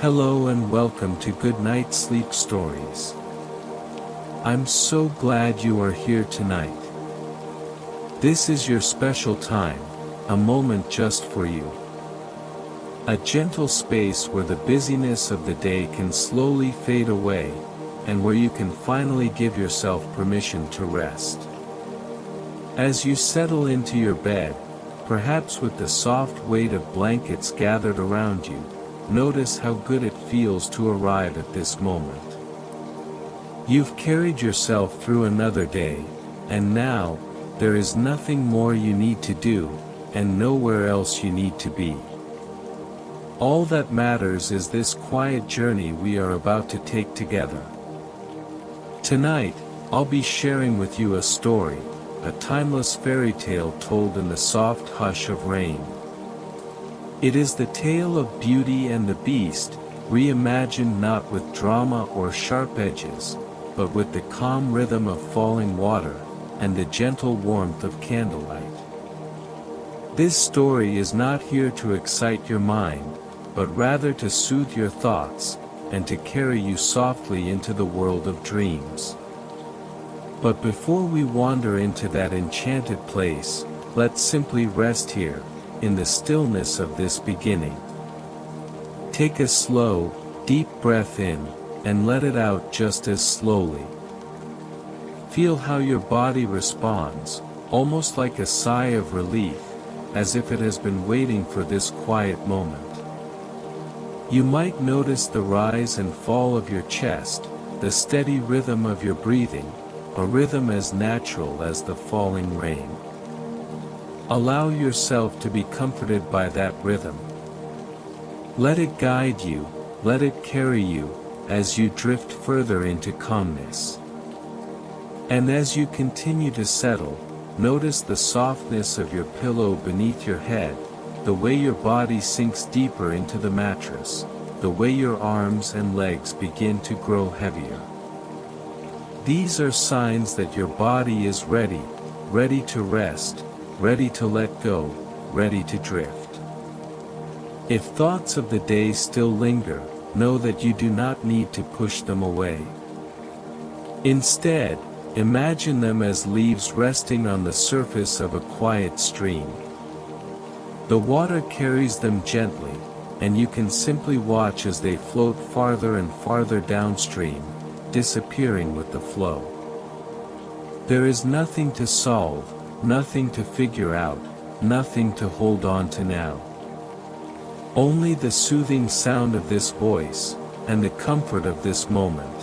Hello and welcome to Good Night Sleep Stories. I'm so glad you are here tonight. This is your special time, a moment just for you. A gentle space where the busyness of the day can slowly fade away, and where you can finally give yourself permission to rest. As you settle into your bed, perhaps with the soft weight of blankets gathered around you, notice how good it feels to arrive at this moment. You've carried yourself through another day, and now, there is nothing more you need to do, and nowhere else you need to be. All that matters is this quiet journey we are about to take together. Tonight, I'll be sharing with you a story, a timeless fairy tale told in the soft hush of rain. It is the tale of Beauty and the Beast, reimagined not with drama or sharp edges, but with the calm rhythm of falling water, and the gentle warmth of candlelight. This story is not here to excite your mind, but rather to soothe your thoughts, and to carry you softly into the world of dreams. But before we wander into that enchanted place, let's simply rest here, in the stillness of this beginning. Take a slow, deep breath in, and let it out just as slowly. Feel how your body responds, almost like a sigh of relief, as if it has been waiting for this quiet moment. You might notice the rise and fall of your chest, the steady rhythm of your breathing, a rhythm as natural as the falling rain. Allow yourself to be comforted by that rhythm. Let it guide you, let it carry you, as you drift further into calmness. And as you continue to settle, notice the softness of your pillow beneath your head, the way your body sinks deeper into the mattress, the way your arms and legs begin to grow heavier. These are signs that your body is ready, ready to rest, ready to let go, ready to drift. If thoughts of the day still linger, know that you do not need to push them away. Instead, imagine them as leaves resting on the surface of a quiet stream. The water carries them gently, and you can simply watch as they float farther and farther downstream, disappearing with the flow. There is nothing to solve, nothing to figure out, nothing to hold on to now. Only the soothing sound of this voice, and the comfort of this moment.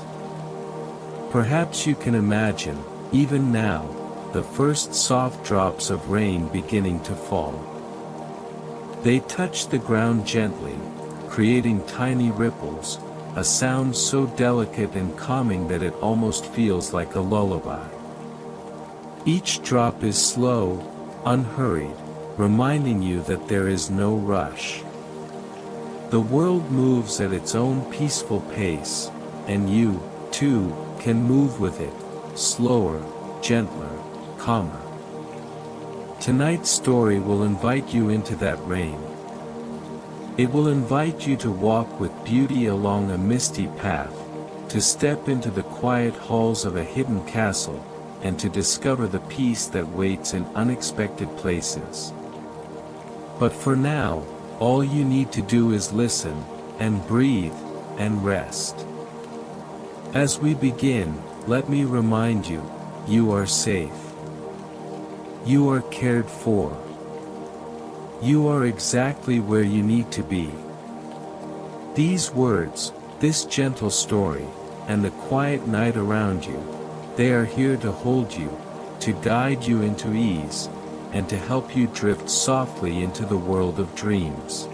Perhaps you can imagine, even now, the first soft drops of rain beginning to fall. They touch the ground gently, creating tiny ripples, a sound so delicate and calming that it almost feels like a lullaby. Each drop is slow, unhurried, reminding you that there is no rush. The world moves at its own peaceful pace, and you, too, can move with it, slower, gentler, calmer. Tonight's story will invite you into that rain. It will invite you to walk with beauty along a misty path, to step into the quiet halls of a hidden castle, and to discover the peace that waits in unexpected places. But for now, all you need to do is listen, and breathe, and rest. As we begin, let me remind you, you are safe. You are cared for. You are exactly where you need to be. These words, this gentle story, and the quiet night around you, they are here to hold you, to guide you into ease, and to help you drift softly into the world of dreams.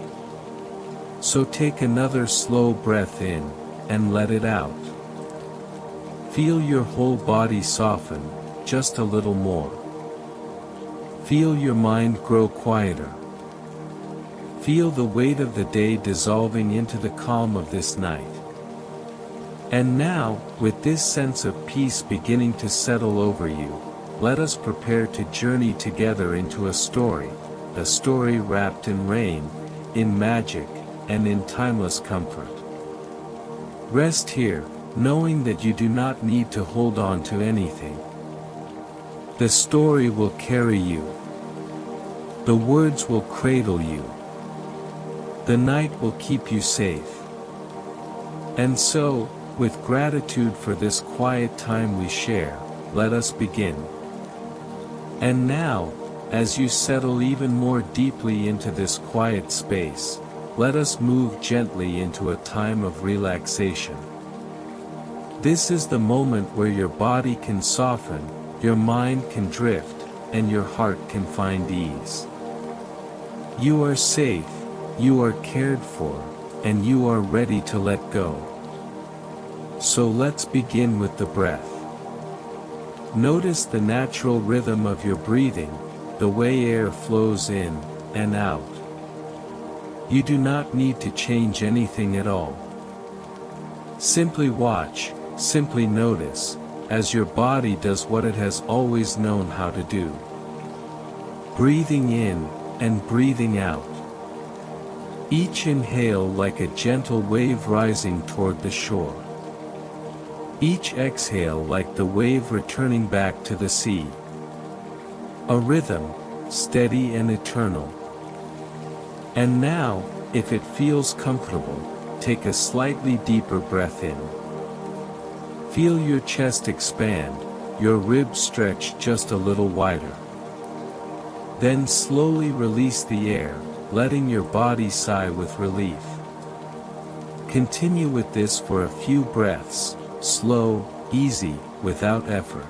So take another slow breath in, and let it out. Feel your whole body soften, just a little more. Feel your mind grow quieter. Feel the weight of the day dissolving into the calm of this night. And now, with this sense of peace beginning to settle over you, let us prepare to journey together into a story wrapped in rain, in magic, and in timeless comfort. Rest here, knowing that you do not need to hold on to anything. The story will carry you. The words will cradle you. The night will keep you safe. And so, with gratitude for this quiet time we share, let us begin. And now, as you settle even more deeply into this quiet space, let us move gently into a time of relaxation. This is the moment where your body can soften, your mind can drift, and your heart can find ease. You are safe, you are cared for, and you are ready to let go. So let's begin with the breath. Notice the natural rhythm of your breathing, the way air flows in and out. You do not need to change anything at all. Simply watch, simply notice, as your body does what it has always known how to do. Breathing in and breathing out. Each inhale like a gentle wave rising toward the shore. Each exhale like the wave returning back to the sea. A rhythm, steady and eternal. And now, if it feels comfortable, take a slightly deeper breath in. Feel your chest expand, your ribs stretch just a little wider. Then slowly release the air, letting your body sigh with relief. Continue with this for a few breaths, slow, easy, without effort.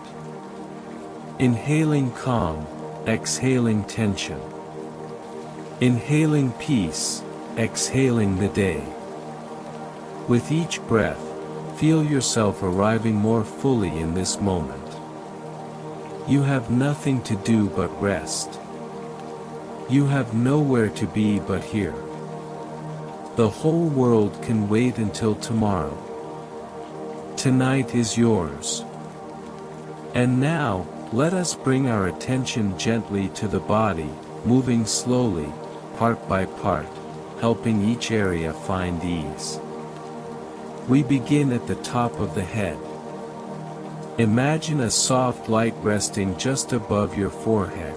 Inhaling calm, exhaling tension. Inhaling peace, exhaling the day. With each breath, feel yourself arriving more fully in this moment. You have nothing to do but rest. You have nowhere to be but here. The whole world can wait until tomorrow. Tonight is yours. And now, let us bring our attention gently to the body, moving slowly, part by part, helping each area find ease. We begin at the top of the head. Imagine a soft light resting just above your forehead.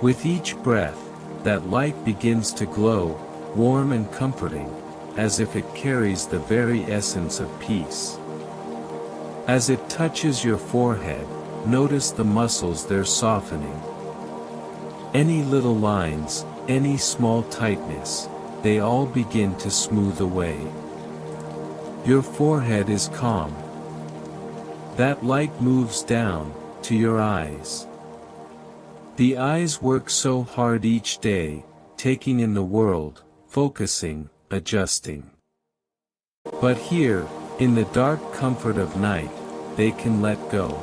With each breath, that light begins to glow, warm and comforting, as if it carries the very essence of peace. As it touches your forehead, notice the muscles they're softening. Any little lines, any small tightness, they all begin to smooth away. Your forehead is calm. That light moves down, to your eyes. The eyes work so hard each day, taking in the world, focusing, adjusting. But here, in the dark comfort of night, they can let go.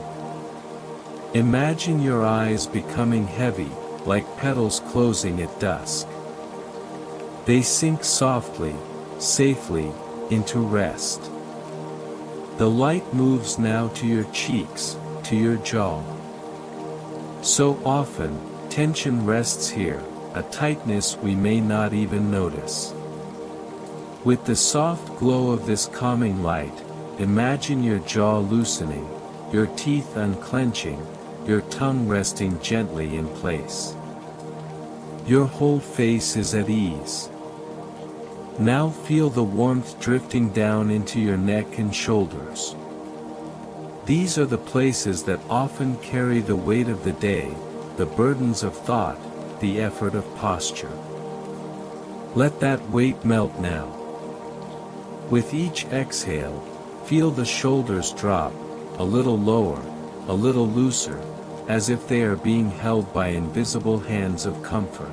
Imagine your eyes becoming heavy, like petals closing at dusk. They sink softly, safely, into rest. The light moves now to your cheeks, to your jaw. So often, tension rests here, a tightness we may not even notice. With the soft glow of this calming light, imagine your jaw loosening, your teeth unclenching, your tongue resting gently in place. Your whole face is at ease. Now feel the warmth drifting down into your neck and shoulders. These are the places that often carry the weight of the day, the burdens of thought, the effort of posture. Let that weight melt now. With each exhale, feel the shoulders drop, a little lower, a little looser, as if they are being held by invisible hands of comfort.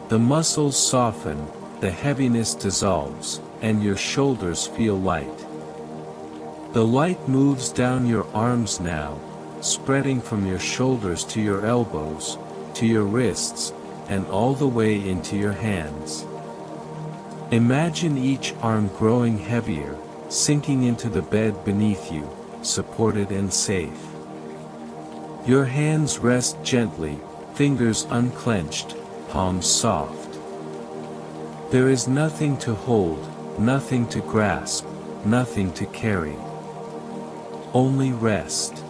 The muscles soften, the heaviness dissolves, and your shoulders feel light. The light moves down your arms now, spreading from your shoulders to your elbows, to your wrists, and all the way into your hands. Imagine each arm growing heavier, sinking into the bed beneath you, supported and safe. Your hands rest gently, fingers unclenched, palms soft. There is nothing to hold, nothing to grasp, nothing to carry. Only rest.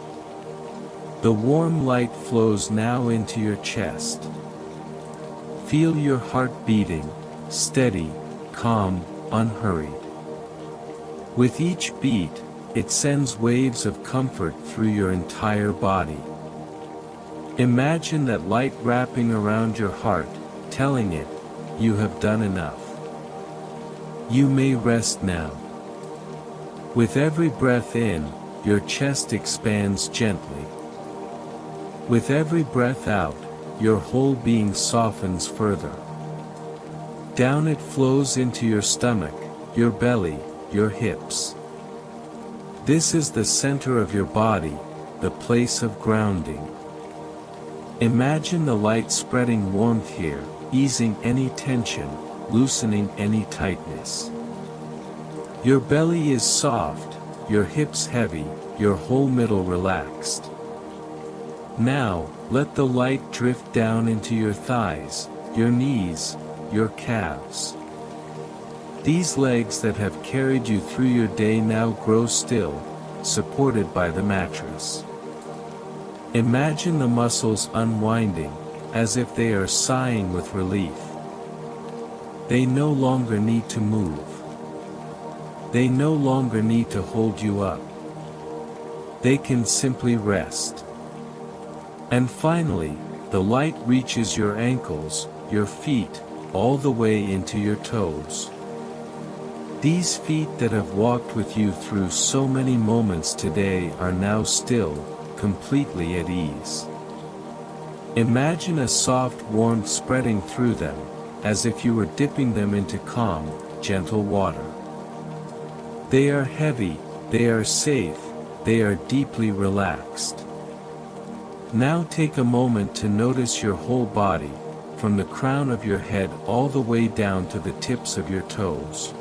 The warm light flows now into your chest. Feel your heart beating, steady, calm, unhurried. With each beat, it sends waves of comfort through your entire body. Imagine that light wrapping around your heart, telling it, you have done enough. You may rest now. With every breath in, your chest expands gently. With every breath out, your whole being softens further. Down it flows into your stomach, your belly, your hips. This is the center of your body, the place of grounding. Imagine the light spreading warmth here, easing any tension, loosening any tightness. Your belly is soft, your hips heavy, your whole middle relaxed. Now, let the light drift down into your thighs, your knees, your calves. These legs that have carried you through your day now grow still, supported by the mattress. Imagine the muscles unwinding, as if they are sighing with relief. They no longer need to move. They no longer need to hold you up. They can simply rest. And finally, the light reaches your ankles, your feet, all the way into your toes. These feet that have walked with you through so many moments today are now still, completely at ease. Imagine a soft warmth spreading through them, as if you were dipping them into calm, gentle water. They are heavy, they are safe, they are deeply relaxed. Now take a moment to notice your whole body, from the crown of your head all the way down to the tips of your toes.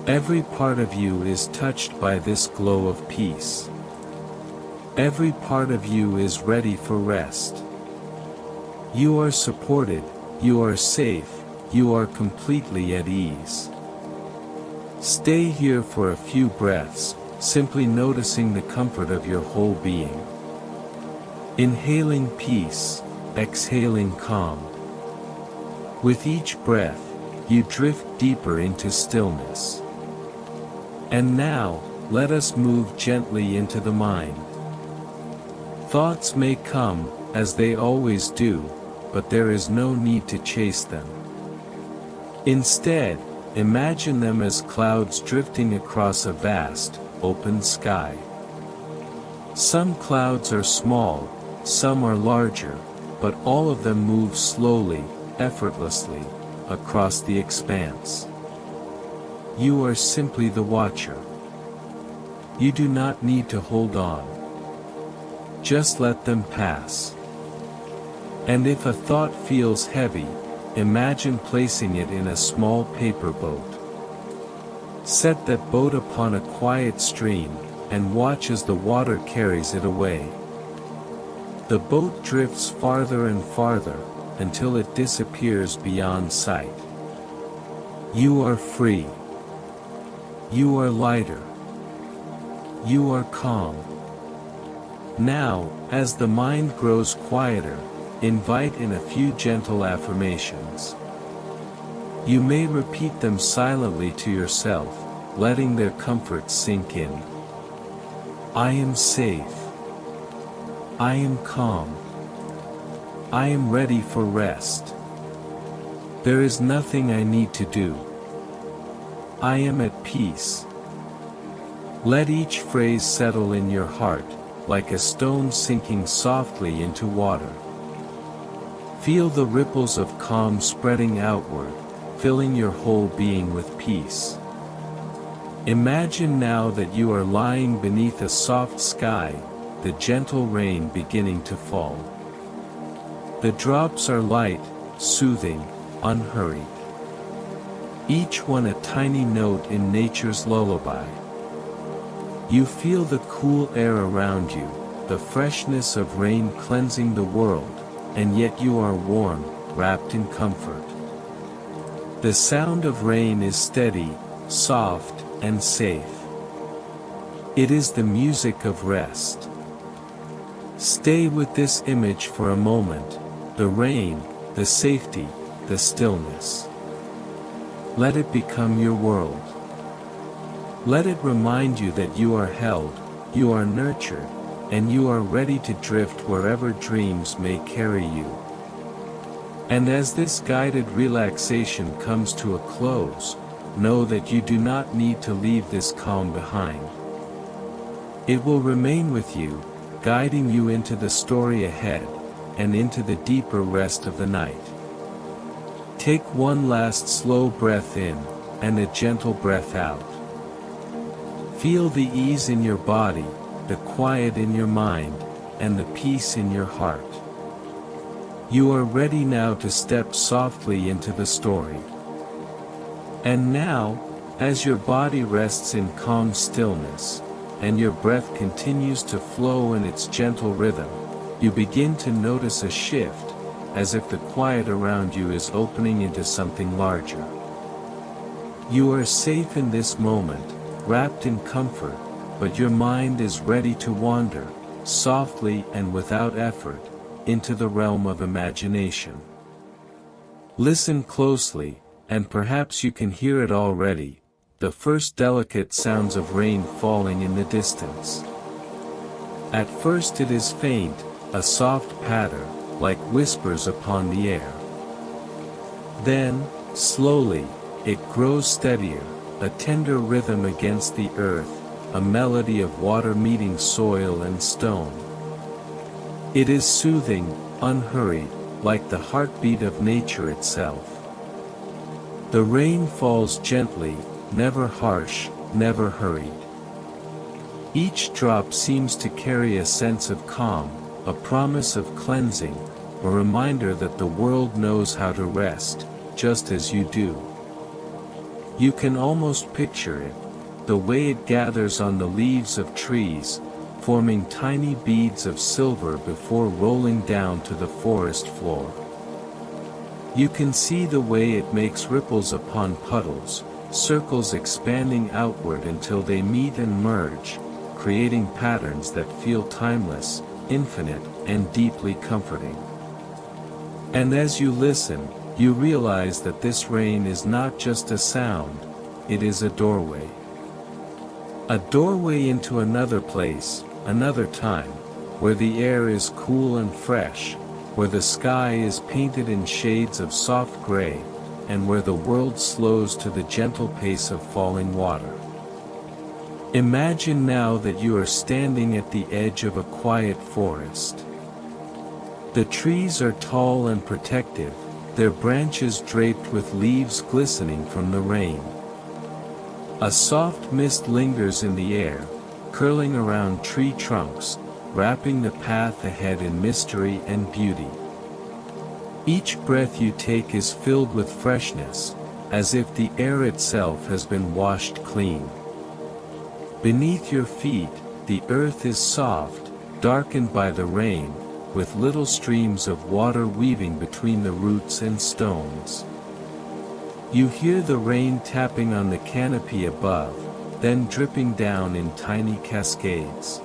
Every part of you is touched by this glow of peace. Every part of you is ready for rest. You are supported, you are safe, you are completely at ease. Stay here for a few breaths, simply noticing the comfort of your whole being. Inhaling peace, exhaling calm. With each breath, you drift deeper into stillness. And now, let us move gently into the mind. Thoughts may come, as they always do, but there is no need to chase them. Instead, imagine them as clouds drifting across a vast, open sky. Some clouds are small, some are larger, but all of them move slowly, effortlessly, across the expanse. You are simply the watcher. You do not need to hold on. Just let them pass. And if a thought feels heavy, imagine placing it in a small paper boat. Set that boat upon a quiet stream, and watch as the water carries it away. The boat drifts farther and farther, until it disappears beyond sight. You are free. You are lighter. You are calm. Now, as the mind grows quieter, invite in a few gentle affirmations. You may repeat them silently to yourself, letting their comfort sink in. I am safe. I am calm. I am ready for rest. There is nothing I need to do. I am at peace. Let each phrase settle in your heart, like a stone sinking softly into water. Feel the ripples of calm spreading outward, filling your whole being with peace. Imagine now that you are lying beneath a soft sky, the gentle rain beginning to fall. The drops are light, soothing, unhurried. Each one a tiny note in nature's lullaby. You feel the cool air around you, the freshness of rain cleansing the world, and yet you are warm, wrapped in comfort. The sound of rain is steady, soft, and safe. It is the music of rest. Stay with this image for a moment, the rain, the safety, the stillness. Let it become your world. Let it remind you that you are held, you are nurtured, and you are ready to drift wherever dreams may carry you. And as this guided relaxation comes to a close, know that you do not need to leave this calm behind. It will remain with you, guiding you into the story ahead, and into the deeper rest of the night. Take one last slow breath in, and a gentle breath out. Feel the ease in your body, the quiet in your mind, and the peace in your heart. You are ready now to step softly into the story. And now, as your body rests in calm stillness, and your breath continues to flow in its gentle rhythm, you begin to notice a shift, as if the quiet around you is opening into something larger. You are safe in this moment, wrapped in comfort, but your mind is ready to wander, softly and without effort, into the realm of imagination. Listen closely, and perhaps you can hear it already, the first delicate sounds of rain falling in the distance. At first it is faint, a soft patter, like whispers upon the air. Then, slowly, it grows steadier, a tender rhythm against the earth, a melody of water meeting soil and stone. It is soothing, unhurried, like the heartbeat of nature itself. The rain falls gently, never harsh, never hurried. Each drop seems to carry a sense of calm, a promise of cleansing, a reminder that the world knows how to rest, just as you do. You can almost picture it, the way it gathers on the leaves of trees, forming tiny beads of silver before rolling down to the forest floor. You can see the way it makes ripples upon puddles, circles expanding outward until they meet and merge, creating patterns that feel timeless, infinite, and deeply comforting. And as you listen, you realize that this rain is not just a sound, it is a doorway. A doorway into another place, another time, where the air is cool and fresh, where the sky is painted in shades of soft gray, and where the world slows to the gentle pace of falling water. Imagine now that you are standing at the edge of a quiet forest. The trees are tall and protective, their branches draped with leaves glistening from the rain. A soft mist lingers in the air, curling around tree trunks, wrapping the path ahead in mystery and beauty. Each breath you take is filled with freshness, as if the air itself has been washed clean. Beneath your feet, the earth is soft, darkened by the rain, with little streams of water weaving between the roots and stones. You hear the rain tapping on the canopy above, then dripping down in tiny cascades.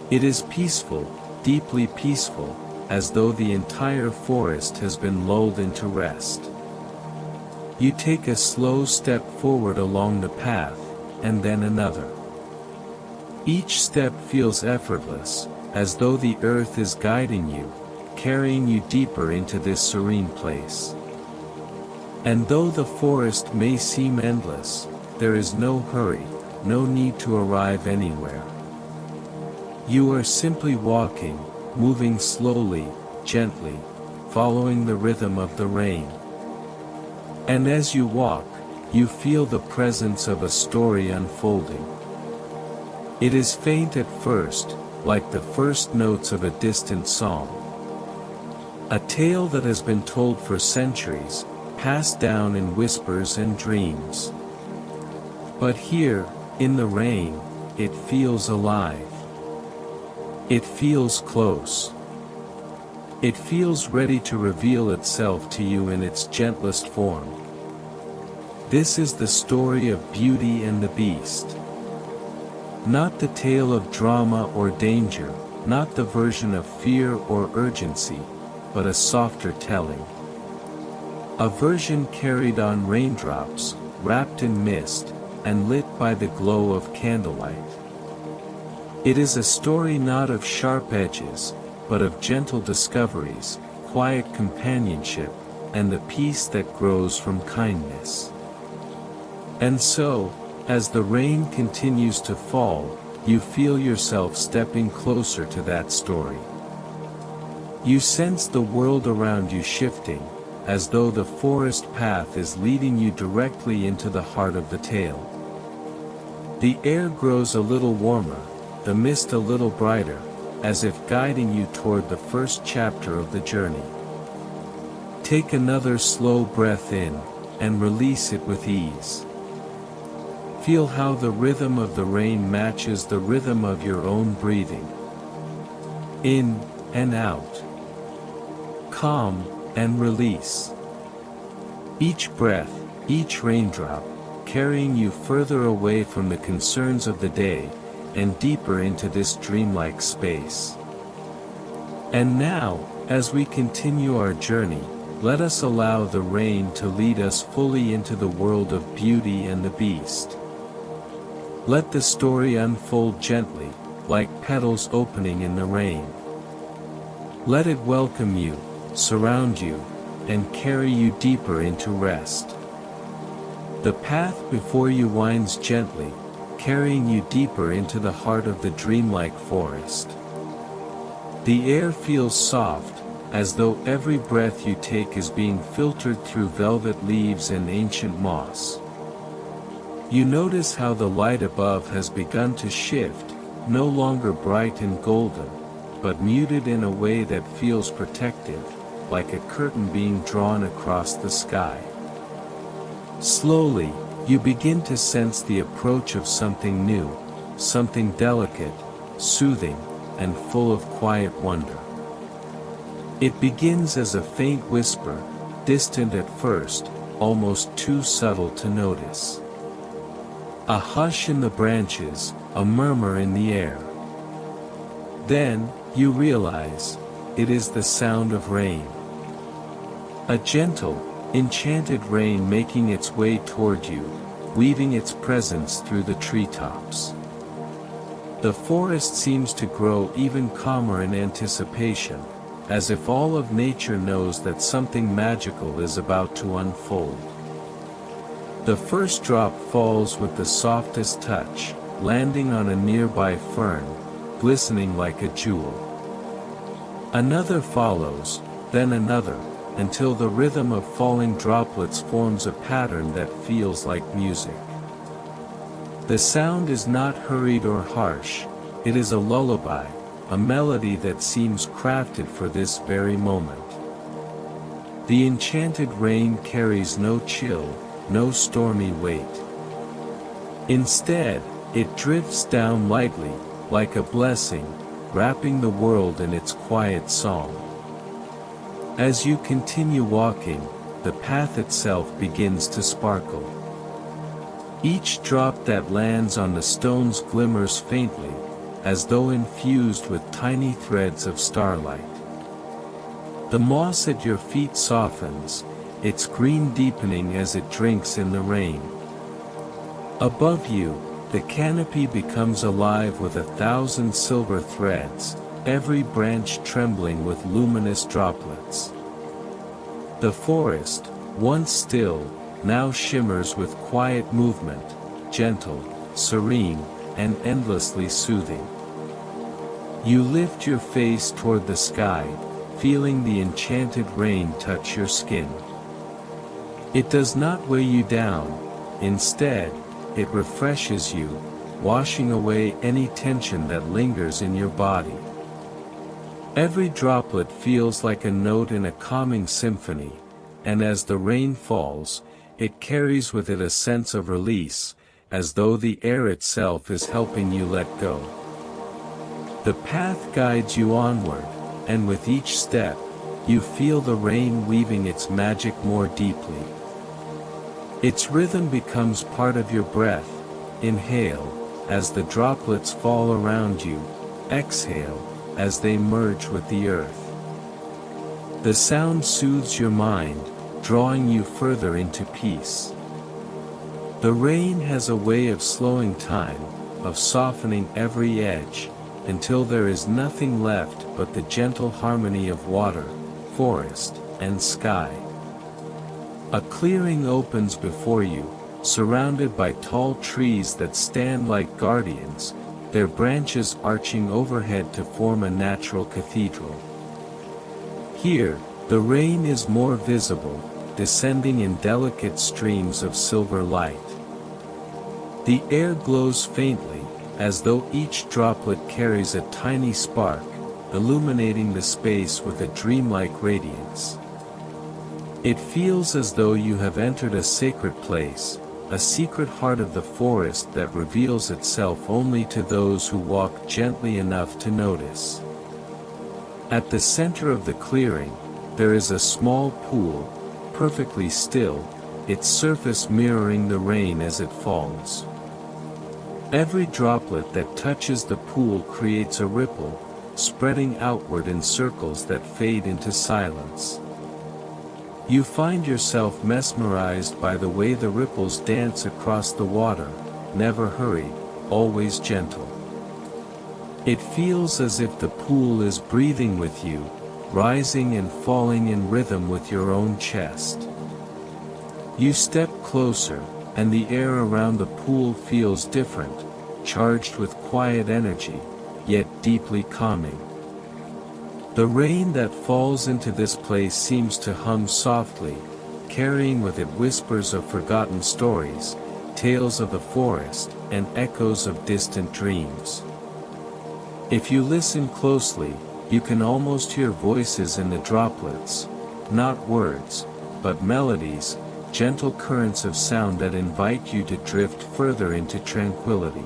It is peaceful, deeply peaceful, as though the entire forest has been lulled into rest. You take a slow step forward along the path, and then another. Each step feels effortless, as though the earth is guiding you, carrying you deeper into this serene place. And though the forest may seem endless, there is no hurry, no need to arrive anywhere. You are simply walking, moving slowly, gently, following the rhythm of the rain. And as you walk, you feel the presence of a story unfolding. It is faint at first, like the first notes of a distant song. A tale that has been told for centuries, passed down in whispers and dreams. But here, in the rain, it feels alive. It feels close. It feels ready to reveal itself to you in its gentlest form. This is the story of Beauty and the Beast. Not the tale of drama or danger, not the version of fear or urgency, but a softer telling. A version carried on raindrops, wrapped in mist, and lit by the glow of candlelight. It is a story not of sharp edges, but of gentle discoveries, quiet companionship, and the peace that grows from kindness. And so, as the rain continues to fall, you feel yourself stepping closer to that story. You sense the world around you shifting, as though the forest path is leading you directly into the heart of the tale. The air grows a little warmer, the mist a little brighter, as if guiding you toward the first chapter of the journey. Take another slow breath in, and release it with ease. Feel how the rhythm of the rain matches the rhythm of your own breathing. In and out. Calm and release. Each breath, each raindrop, carrying you further away from the concerns of the day, and deeper into this dreamlike space. And now, as we continue our journey, let us allow the rain to lead us fully into the world of Beauty and the Beast. Let the story unfold gently, like petals opening in the rain. Let it welcome you, surround you, and carry you deeper into rest. The path before you winds gently, carrying you deeper into the heart of the dreamlike forest. The air feels soft, as though every breath you take is being filtered through velvet leaves and ancient moss. You notice how the light above has begun to shift, no longer bright and golden, but muted in a way that feels protective, like a curtain being drawn across the sky. Slowly, you begin to sense the approach of something new, something delicate, soothing, and full of quiet wonder. It begins as a faint whisper, distant at first, almost too subtle to notice. A hush in the branches, a murmur in the air. Then, you realize, it is the sound of rain. A gentle, enchanted rain making its way toward you, weaving its presence through the treetops. The forest seems to grow even calmer in anticipation, as if all of nature knows that something magical is about to unfold. The first drop falls with the softest touch, landing on a nearby fern, glistening like a jewel. Another follows, then another, until the rhythm of falling droplets forms a pattern that feels like music. The sound is not hurried or harsh, it is a lullaby, a melody that seems crafted for this very moment. The enchanted rain carries no chill, no stormy weight. Instead, it drifts down lightly, like a blessing, wrapping the world in its quiet song. As you continue walking, the path itself begins to sparkle. Each drop that lands on the stones glimmers faintly, as though infused with tiny threads of starlight. The moss at your feet softens, its green deepening as it drinks in the rain. Above you, the canopy becomes alive with 1,000 silver threads, every branch trembling with luminous droplets. The forest, once still, now shimmers with quiet movement, gentle, serene, and endlessly soothing. You lift your face toward the sky, feeling the enchanted rain touch your skin. It does not weigh you down, instead, it refreshes you, washing away any tension that lingers in your body. Every droplet feels like a note in a calming symphony, and as the rain falls, it carries with it a sense of release, as though the air itself is helping you let go. The path guides you onward, and with each step, you feel the rain weaving its magic more deeply. Its rhythm becomes part of your breath. Inhale, as the droplets fall around you. Exhale, as they merge with the earth. The sound soothes your mind, drawing you further into peace. The rain has a way of slowing time, of softening every edge, until there is nothing left but the gentle harmony of water, forest, and sky. A clearing opens before you, surrounded by tall trees that stand like guardians, their branches arching overhead to form a natural cathedral. Here, the rain is more visible, descending in delicate streams of silver light. The air glows faintly, as though each droplet carries a tiny spark, illuminating the space with a dreamlike radiance. It feels as though you have entered a sacred place, a secret heart of the forest that reveals itself only to those who walk gently enough to notice. At the center of the clearing, there is a small pool, perfectly still, its surface mirroring the rain as it falls. Every droplet that touches the pool creates a ripple, spreading outward in circles that fade into silence. You find yourself mesmerized by the way the ripples dance across the water, never hurried, always gentle. It feels as if the pool is breathing with you, rising and falling in rhythm with your own chest. You step closer, and the air around the pool feels different, charged with quiet energy, yet deeply calming. The rain that falls into this place seems to hum softly, carrying with it whispers of forgotten stories, tales of the forest, and echoes of distant dreams. If you listen closely, you can almost hear voices in the droplets, not words, but melodies, gentle currents of sound that invite you to drift further into tranquility.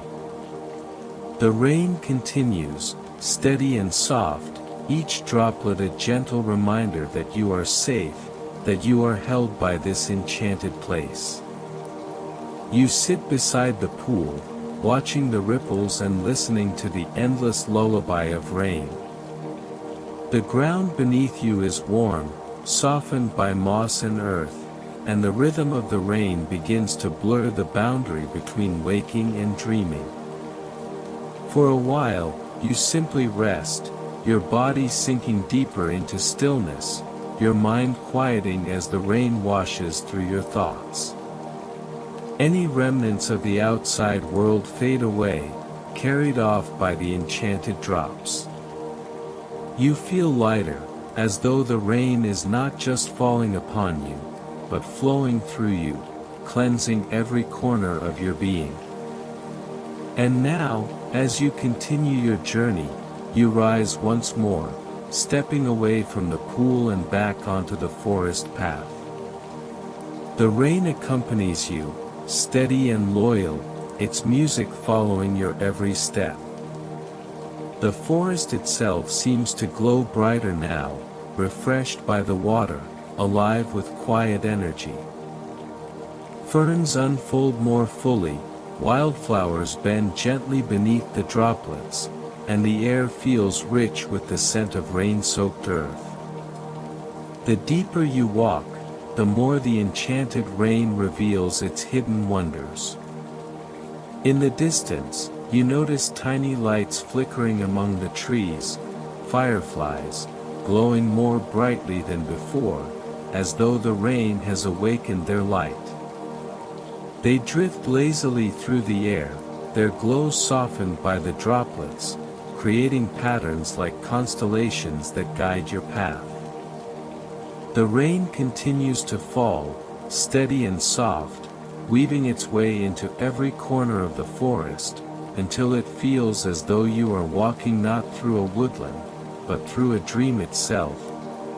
The rain continues, steady and soft, each droplet a gentle reminder that you are safe, that you are held by this enchanted place. You sit beside the pool, watching the ripples and listening to the endless lullaby of rain. The ground beneath you is warm, softened by moss and earth, and the rhythm of the rain begins to blur the boundary between waking and dreaming. For a while, you simply rest, your body sinking deeper into stillness, your mind quieting as the rain washes through your thoughts. Any remnants of the outside world fade away, carried off by the enchanted drops. You feel lighter, as though the rain is not just falling upon you, but flowing through you, cleansing every corner of your being. And now, as you continue your journey, you rise once more, stepping away from the pool and back onto the forest path. The rain accompanies you, steady and loyal, its music following your every step. The forest itself seems to glow brighter now, refreshed by the water, alive with quiet energy. Ferns unfold more fully, wildflowers bend gently beneath the droplets, and the air feels rich with the scent of rain-soaked earth. The deeper you walk, the more the enchanted rain reveals its hidden wonders. In the distance, you notice tiny lights flickering among the trees, fireflies, glowing more brightly than before, as though the rain has awakened their light. They drift lazily through the air, their glow softened by the droplets, creating patterns like constellations that guide your path. The rain continues to fall, steady and soft, weaving its way into every corner of the forest, until it feels as though you are walking not through a woodland, but through a dream itself,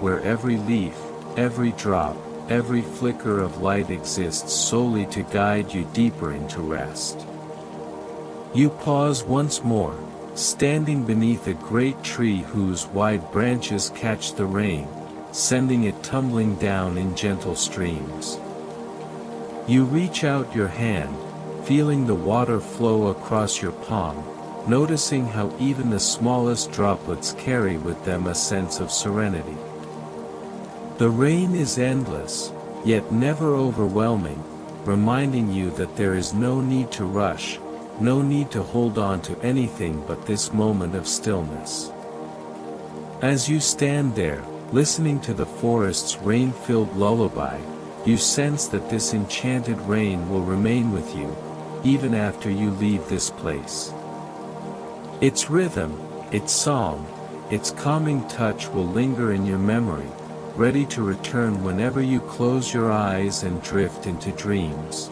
where every leaf, every drop, every flicker of light exists solely to guide you deeper into rest. You pause once more, standing beneath a great tree whose wide branches catch the rain, sending it tumbling down in gentle streams. You reach out your hand, feeling the water flow across your palm, noticing how even the smallest droplets carry with them a sense of serenity. The rain is endless, yet never overwhelming, reminding you that there is no need to rush, no need to hold on to anything but this moment of stillness. As you stand there, listening to the forest's rain-filled lullaby, you sense that this enchanted rain will remain with you, even after you leave this place. Its rhythm, its song, its calming touch will linger in your memory, ready to return whenever you close your eyes and drift into dreams.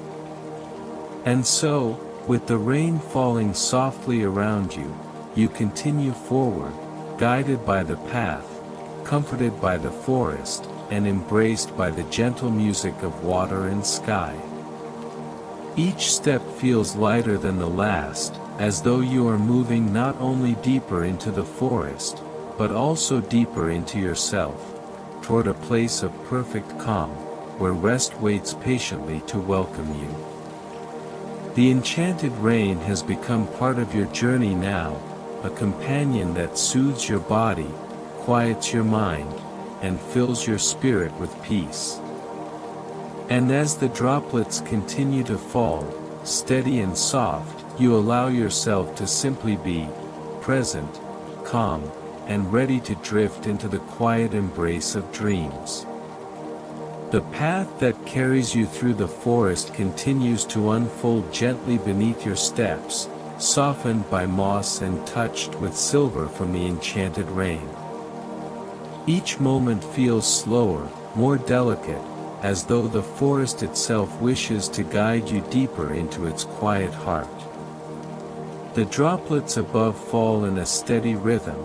And so, with the rain falling softly around you, you continue forward, guided by the path, comforted by the forest, and embraced by the gentle music of water and sky. Each step feels lighter than the last, as though you are moving not only deeper into the forest, but also deeper into yourself, toward a place of perfect calm, where rest waits patiently to welcome you. The enchanted rain has become part of your journey now, a companion that soothes your body, quiets your mind, and fills your spirit with peace. And as the droplets continue to fall, steady and soft, you allow yourself to simply be present, calm, and ready to drift into the quiet embrace of dreams. The path that carries you through the forest continues to unfold gently beneath your steps, softened by moss and touched with silver from the enchanted rain. Each moment feels slower, more delicate, as though the forest itself wishes to guide you deeper into its quiet heart. The droplets above fall in a steady rhythm,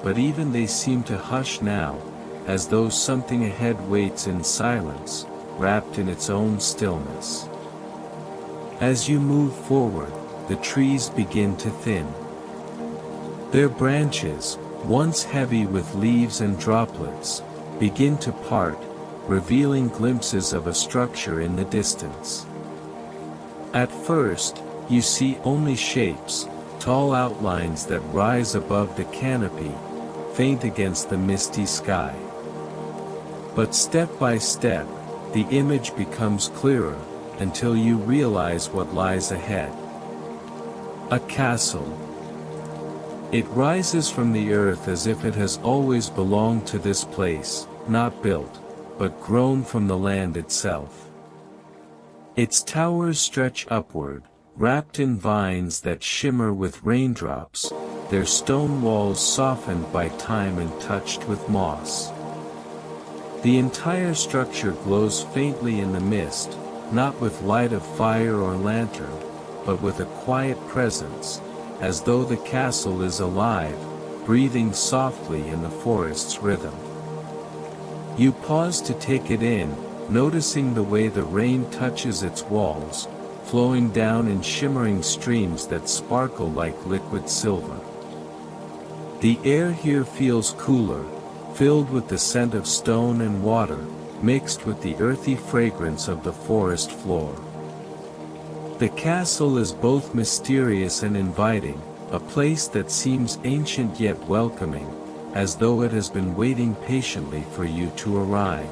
but even they seem to hush now, as though something ahead waits in silence, wrapped in its own stillness. As you move forward, the trees begin to thin. Their branches, once heavy with leaves and droplets, begin to part, revealing glimpses of a structure in the distance. At first, you see only shapes, tall outlines that rise above the canopy, faint against the misty sky. But step by step, the image becomes clearer, until you realize what lies ahead. A castle. It rises from the earth as if it has always belonged to this place, not built, but grown from the land itself. Its towers stretch upward, wrapped in vines that shimmer with raindrops, their stone walls softened by time and touched with moss. The entire structure glows faintly in the mist, not with light of fire or lantern, but with a quiet presence, as though the castle is alive, breathing softly in the forest's rhythm. You pause to take it in, noticing the way the rain touches its walls, flowing down in shimmering streams that sparkle like liquid silver. The air here feels cooler, filled with the scent of stone and water, mixed with the earthy fragrance of the forest floor. The castle is both mysterious and inviting, a place that seems ancient yet welcoming, as though it has been waiting patiently for you to arrive.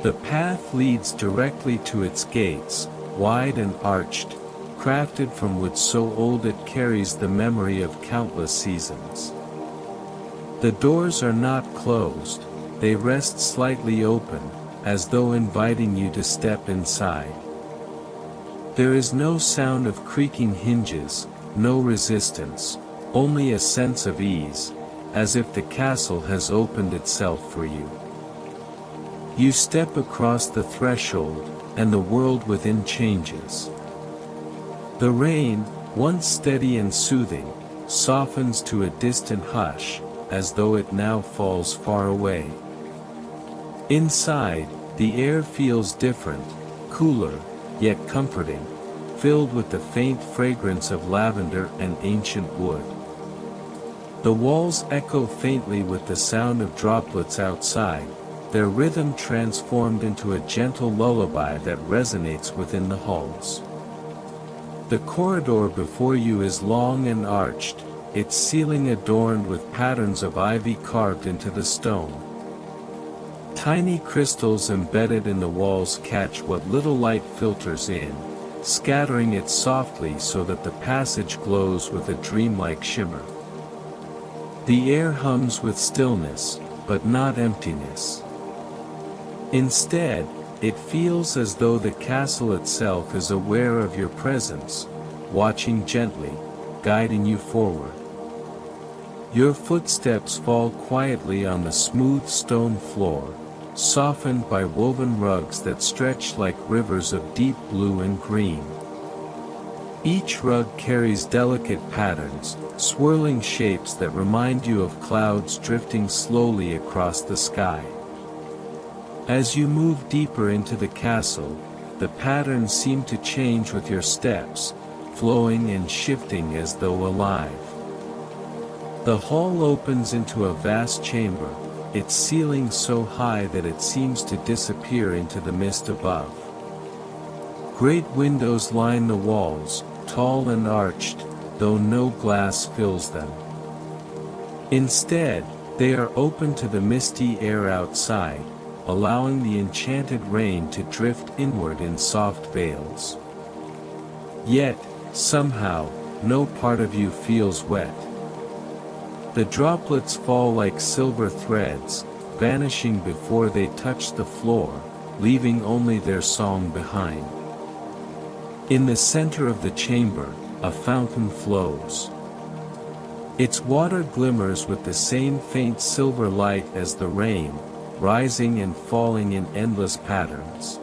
The path leads directly to its gates, wide and arched, crafted from wood so old it carries the memory of countless seasons. The doors are not closed, they rest slightly open, as though inviting you to step inside. There is no sound of creaking hinges, no resistance, only a sense of ease, as if the castle has opened itself for you. You step across the threshold, and the world within changes. The rain, once steady and soothing, softens to a distant hush, as though it now falls far away. Inside, the air feels different, cooler, yet comforting, filled with the faint fragrance of lavender and ancient wood. The walls echo faintly with the sound of droplets outside, their rhythm transformed into a gentle lullaby that resonates within the halls. The corridor before you is long and arched, its ceiling adorned with patterns of ivy carved into the stone. Tiny crystals embedded in the walls catch what little light filters in, scattering it softly so that the passage glows with a dreamlike shimmer. The air hums with stillness, but not emptiness. Instead, it feels as though the castle itself is aware of your presence, watching gently, guiding you forward. Your footsteps fall quietly on the smooth stone floor, softened by woven rugs that stretch like rivers of deep blue and green. Each rug carries delicate patterns, swirling shapes that remind you of clouds drifting slowly across the sky. As you move deeper into the castle, the patterns seem to change with your steps, flowing and shifting as though alive. The hall opens into a vast chamber, its ceiling so high that it seems to disappear into the mist above. Great windows line the walls, tall and arched, though no glass fills them. Instead, they are open to the misty air outside, allowing the enchanted rain to drift inward in soft veils. Yet, somehow, no part of you feels wet. The droplets fall like silver threads, vanishing before they touch the floor, leaving only their song behind. In the center of the chamber, a fountain flows. Its water glimmers with the same faint silver light as the rain, rising and falling in endless patterns.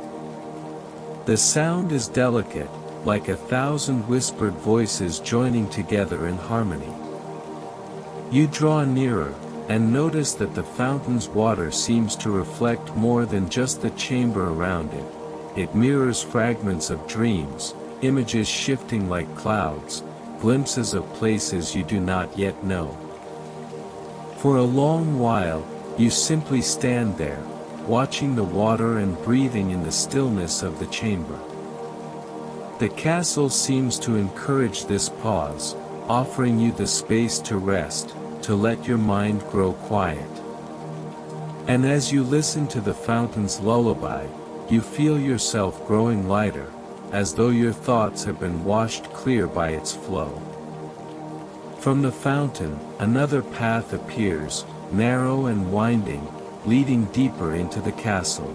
The sound is delicate, like 1,000 whispered voices joining together in harmony. You draw nearer, and notice that the fountain's water seems to reflect more than just the chamber around it. It mirrors fragments of dreams, images shifting like clouds, glimpses of places you do not yet know. For a long while, you simply stand there, watching the water and breathing in the stillness of the chamber. The castle seems to encourage this pause, offering you the space to rest, to let your mind grow quiet. And as you listen to the fountain's lullaby, you feel yourself growing lighter, as though your thoughts have been washed clear by its flow. From the fountain, another path appears, narrow and winding, leading deeper into the castle.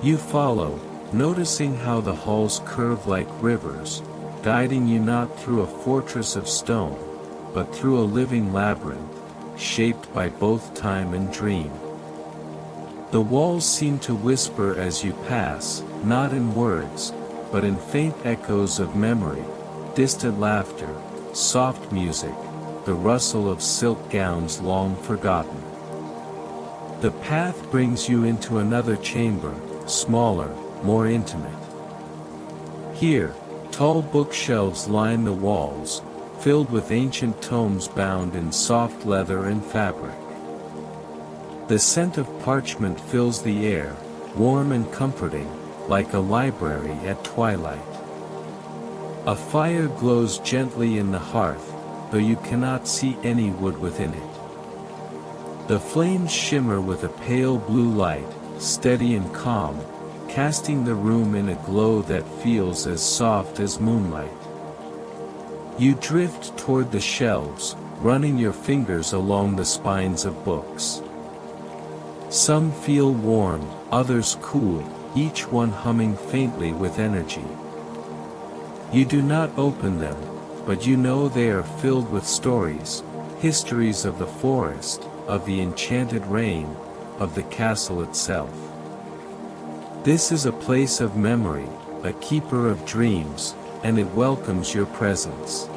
You follow, noticing how the halls curve like rivers, guiding you not through a fortress of stone, but through a living labyrinth, shaped by both time and dream. The walls seem to whisper as you pass, not in words, but in faint echoes of memory, distant laughter, soft music, the rustle of silk gowns long forgotten. The path brings you into another chamber, smaller, more intimate. Here, tall bookshelves line the walls, filled with ancient tomes bound in soft leather and fabric. The scent of parchment fills the air, warm and comforting, like a library at twilight. A fire glows gently in the hearth, though you cannot see any wood within it. The flames shimmer with a pale blue light, steady and calm, casting the room in a glow that feels as soft as moonlight. You drift toward the shelves, running your fingers along the spines of books. Some feel warm, others cool, each one humming faintly with energy. You do not open them, but you know they are filled with stories, histories of the forest, of the enchanted rain, of the castle itself. This is a place of memory, a keeper of dreams, and it welcomes your presence.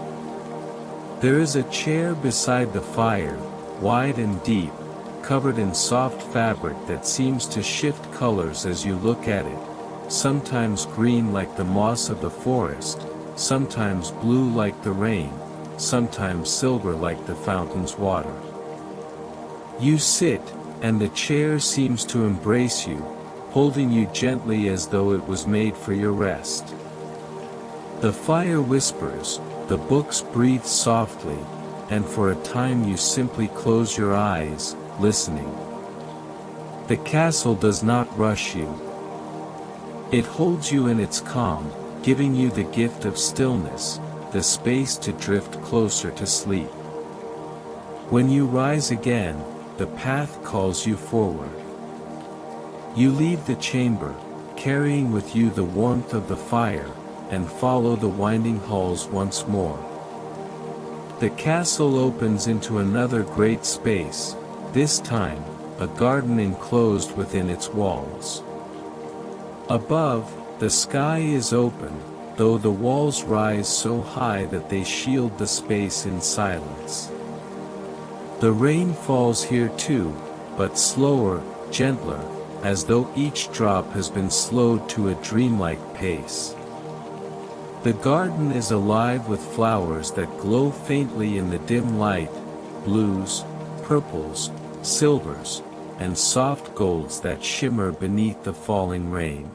There is a chair beside the fire, wide and deep, covered in soft fabric that seems to shift colors as you look at it, sometimes green like the moss of the forest, sometimes blue like the rain, sometimes silver like the fountain's water. You sit, and the chair seems to embrace you, holding you gently as though it was made for your rest. The fire whispers, the books breathe softly, and for a time you simply close your eyes, listening. The castle does not rush you. It holds you in its calm, giving you the gift of stillness, the space to drift closer to sleep. When you rise again, the path calls you forward. You leave the chamber, carrying with you the warmth of the fire, and follow the winding halls once more. The castle opens into another great space, this time, a garden enclosed within its walls. Above, the sky is open, though the walls rise so high that they shield the space in silence. The rain falls here too, but slower, gentler, as though each drop has been slowed to a dreamlike pace. The garden is alive with flowers that glow faintly in the dim light, blues, purples, silvers, and soft golds that shimmer beneath the falling rain.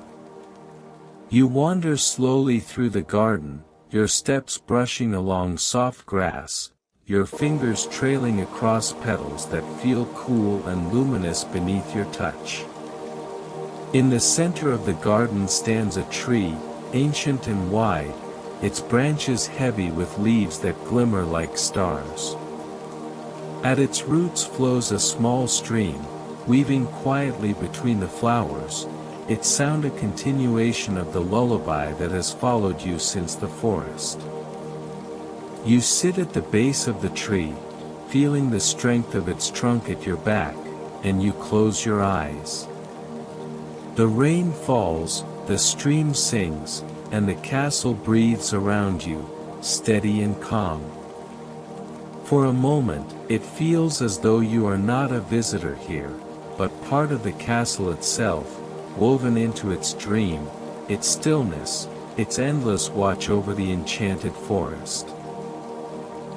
You wander slowly through the garden, your steps brushing along soft grass, your fingers trailing across petals that feel cool and luminous beneath your touch. In the center of the garden stands a tree, ancient and wide, its branches heavy with leaves that glimmer like stars. At its roots flows a small stream, weaving quietly between the flowers, its sound a continuation of the lullaby that has followed you since the forest. You sit at the base of the tree, feeling the strength of its trunk at your back, and you close your eyes. The rain falls, the stream sings, and the castle breathes around you, steady and calm. For a moment, it feels as though you are not a visitor here, but part of the castle itself, woven into its dream, its stillness, its endless watch over the enchanted forest.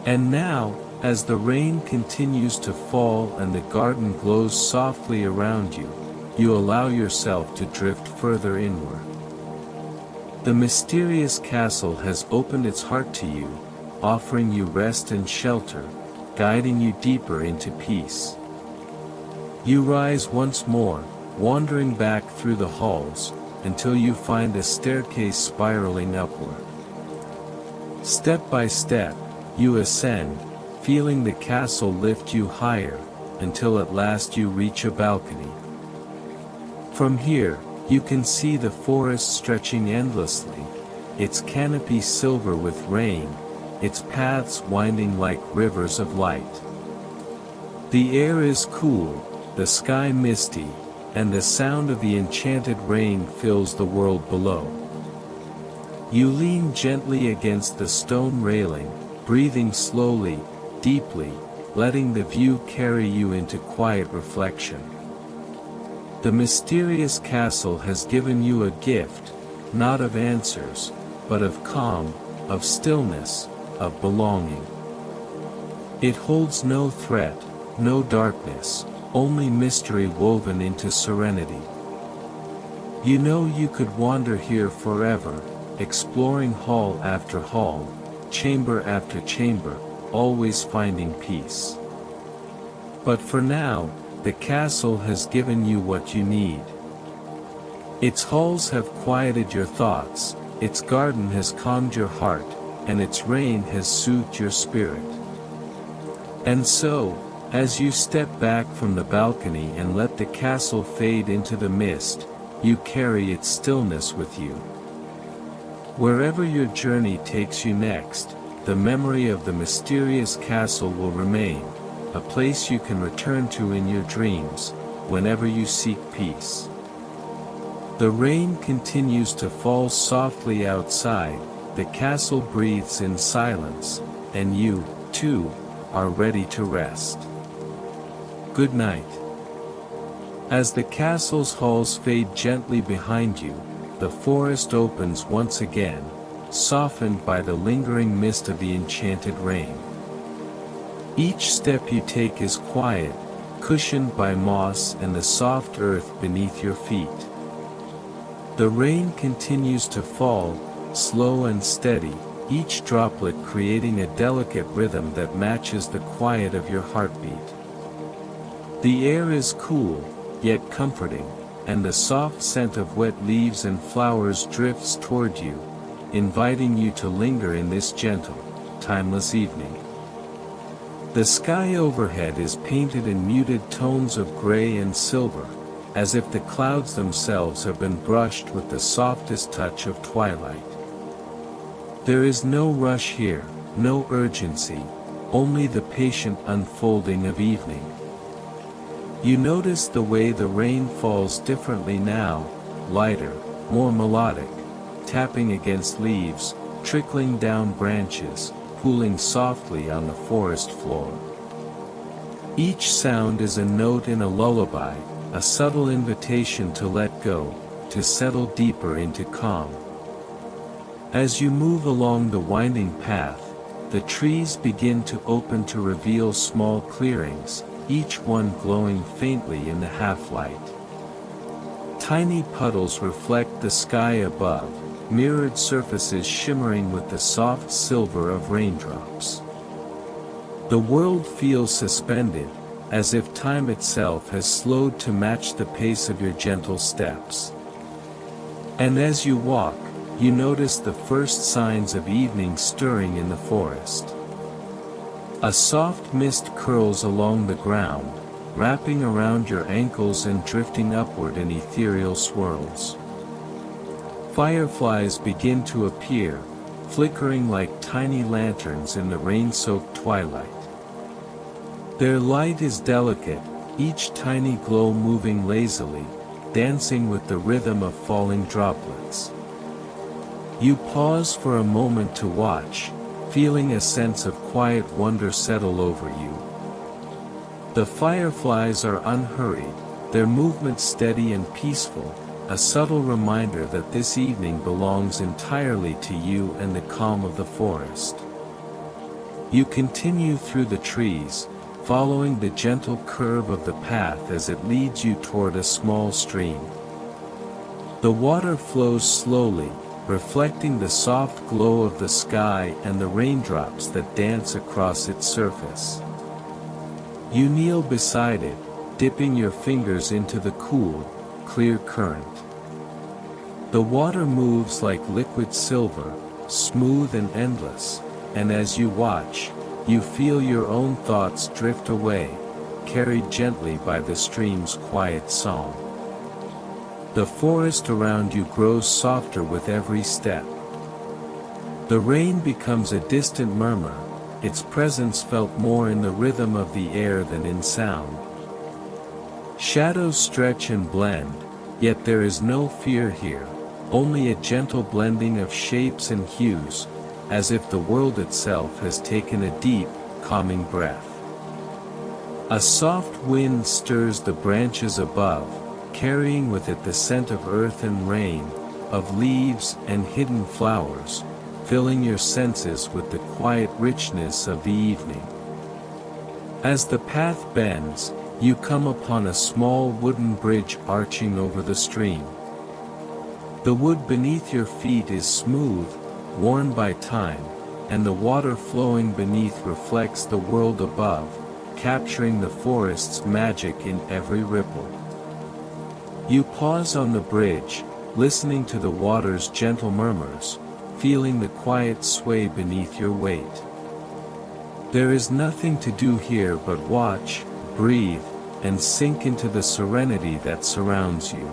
And now, as the rain continues to fall and the garden glows softly around you, you allow yourself to drift further inward. The mysterious castle has opened its heart to you, offering you rest and shelter, guiding you deeper into peace. You rise once more, wandering back through the halls, until you find a staircase spiraling upward. Step by step, you ascend, feeling the castle lift you higher, until at last you reach a balcony. From here, you can see the forest stretching endlessly, its canopy silver with rain, its paths winding like rivers of light. The air is cool, the sky misty, and the sound of the enchanted rain fills the world below. You lean gently against the stone railing, breathing slowly, deeply, letting the view carry you into quiet reflection. The mysterious castle has given you a gift, not of answers, but of calm, of stillness, of belonging. It holds no threat, no darkness, only mystery woven into serenity. You know you could wander here forever, exploring hall after hall, chamber after chamber, always finding peace. But for now, the castle has given you what you need. Its halls have quieted your thoughts, its garden has calmed your heart, and its rain has soothed your spirit. And so, as you step back from the balcony and let the castle fade into the mist, you carry its stillness with you. Wherever your journey takes you next, the memory of the mysterious castle will remain, a place you can return to in your dreams, whenever you seek peace. The rain continues to fall softly outside, the castle breathes in silence, and you, too, are ready to rest. Good night. As the castle's halls fade gently behind you, the forest opens once again, softened by the lingering mist of the enchanted rain. Each step you take is quiet, cushioned by moss and the soft earth beneath your feet. The rain continues to fall, slow and steady, each droplet creating a delicate rhythm that matches the quiet of your heartbeat. The air is cool, yet comforting, and the soft scent of wet leaves and flowers drifts toward you, inviting you to linger in this gentle, timeless evening. The sky overhead is painted in muted tones of gray and silver, as if the clouds themselves have been brushed with the softest touch of twilight. There is no rush here, no urgency, only the patient unfolding of evening. You notice the way the rain falls differently now, lighter, more melodic, tapping against leaves, trickling down branches, pooling softly on the forest floor. Each sound is a note in a lullaby, a subtle invitation to let go, to settle deeper into calm. As you move along the winding path, the trees begin to open to reveal small clearings, each one glowing faintly in the half-light. Tiny puddles reflect the sky above, mirrored surfaces shimmering with the soft silver of raindrops. The world feels suspended, as if time itself has slowed to match the pace of your gentle steps. And as you walk, you notice the first signs of evening stirring in the forest. A soft mist curls along the ground, wrapping around your ankles and drifting upward in ethereal swirls. Fireflies begin to appear, flickering like tiny lanterns in the rain-soaked twilight. Their light is delicate, each tiny glow moving lazily, dancing with the rhythm of falling droplets. You pause for a moment to watch, feeling a sense of quiet wonder settle over you. The fireflies are unhurried, their movement steady and peaceful, a subtle reminder that this evening belongs entirely to you and the calm of the forest. You continue through the trees, following the gentle curve of the path as it leads you toward a small stream. The water flows slowly, reflecting the soft glow of the sky and the raindrops that dance across its surface. You kneel beside it, dipping your fingers into the cool, clear current. The water moves like liquid silver, smooth and endless, and as you watch, you feel your own thoughts drift away, carried gently by the stream's quiet song. The forest around you grows softer with every step. The rain becomes a distant murmur, its presence felt more in the rhythm of the air than in sound. Shadows stretch and blend, yet there is no fear here, only a gentle blending of shapes and hues, as if the world itself has taken a deep, calming breath. A soft wind stirs the branches above, carrying with it the scent of earth and rain, of leaves and hidden flowers, filling your senses with the quiet richness of the evening. As the path bends, you come upon a small wooden bridge arching over the stream. The wood beneath your feet is smooth, worn by time, and the water flowing beneath reflects the world above, capturing the forest's magic in every ripple. You pause on the bridge, listening to the water's gentle murmurs, feeling the quiet sway beneath your weight. There is nothing to do here but watch, breathe, and sink into the serenity that surrounds you.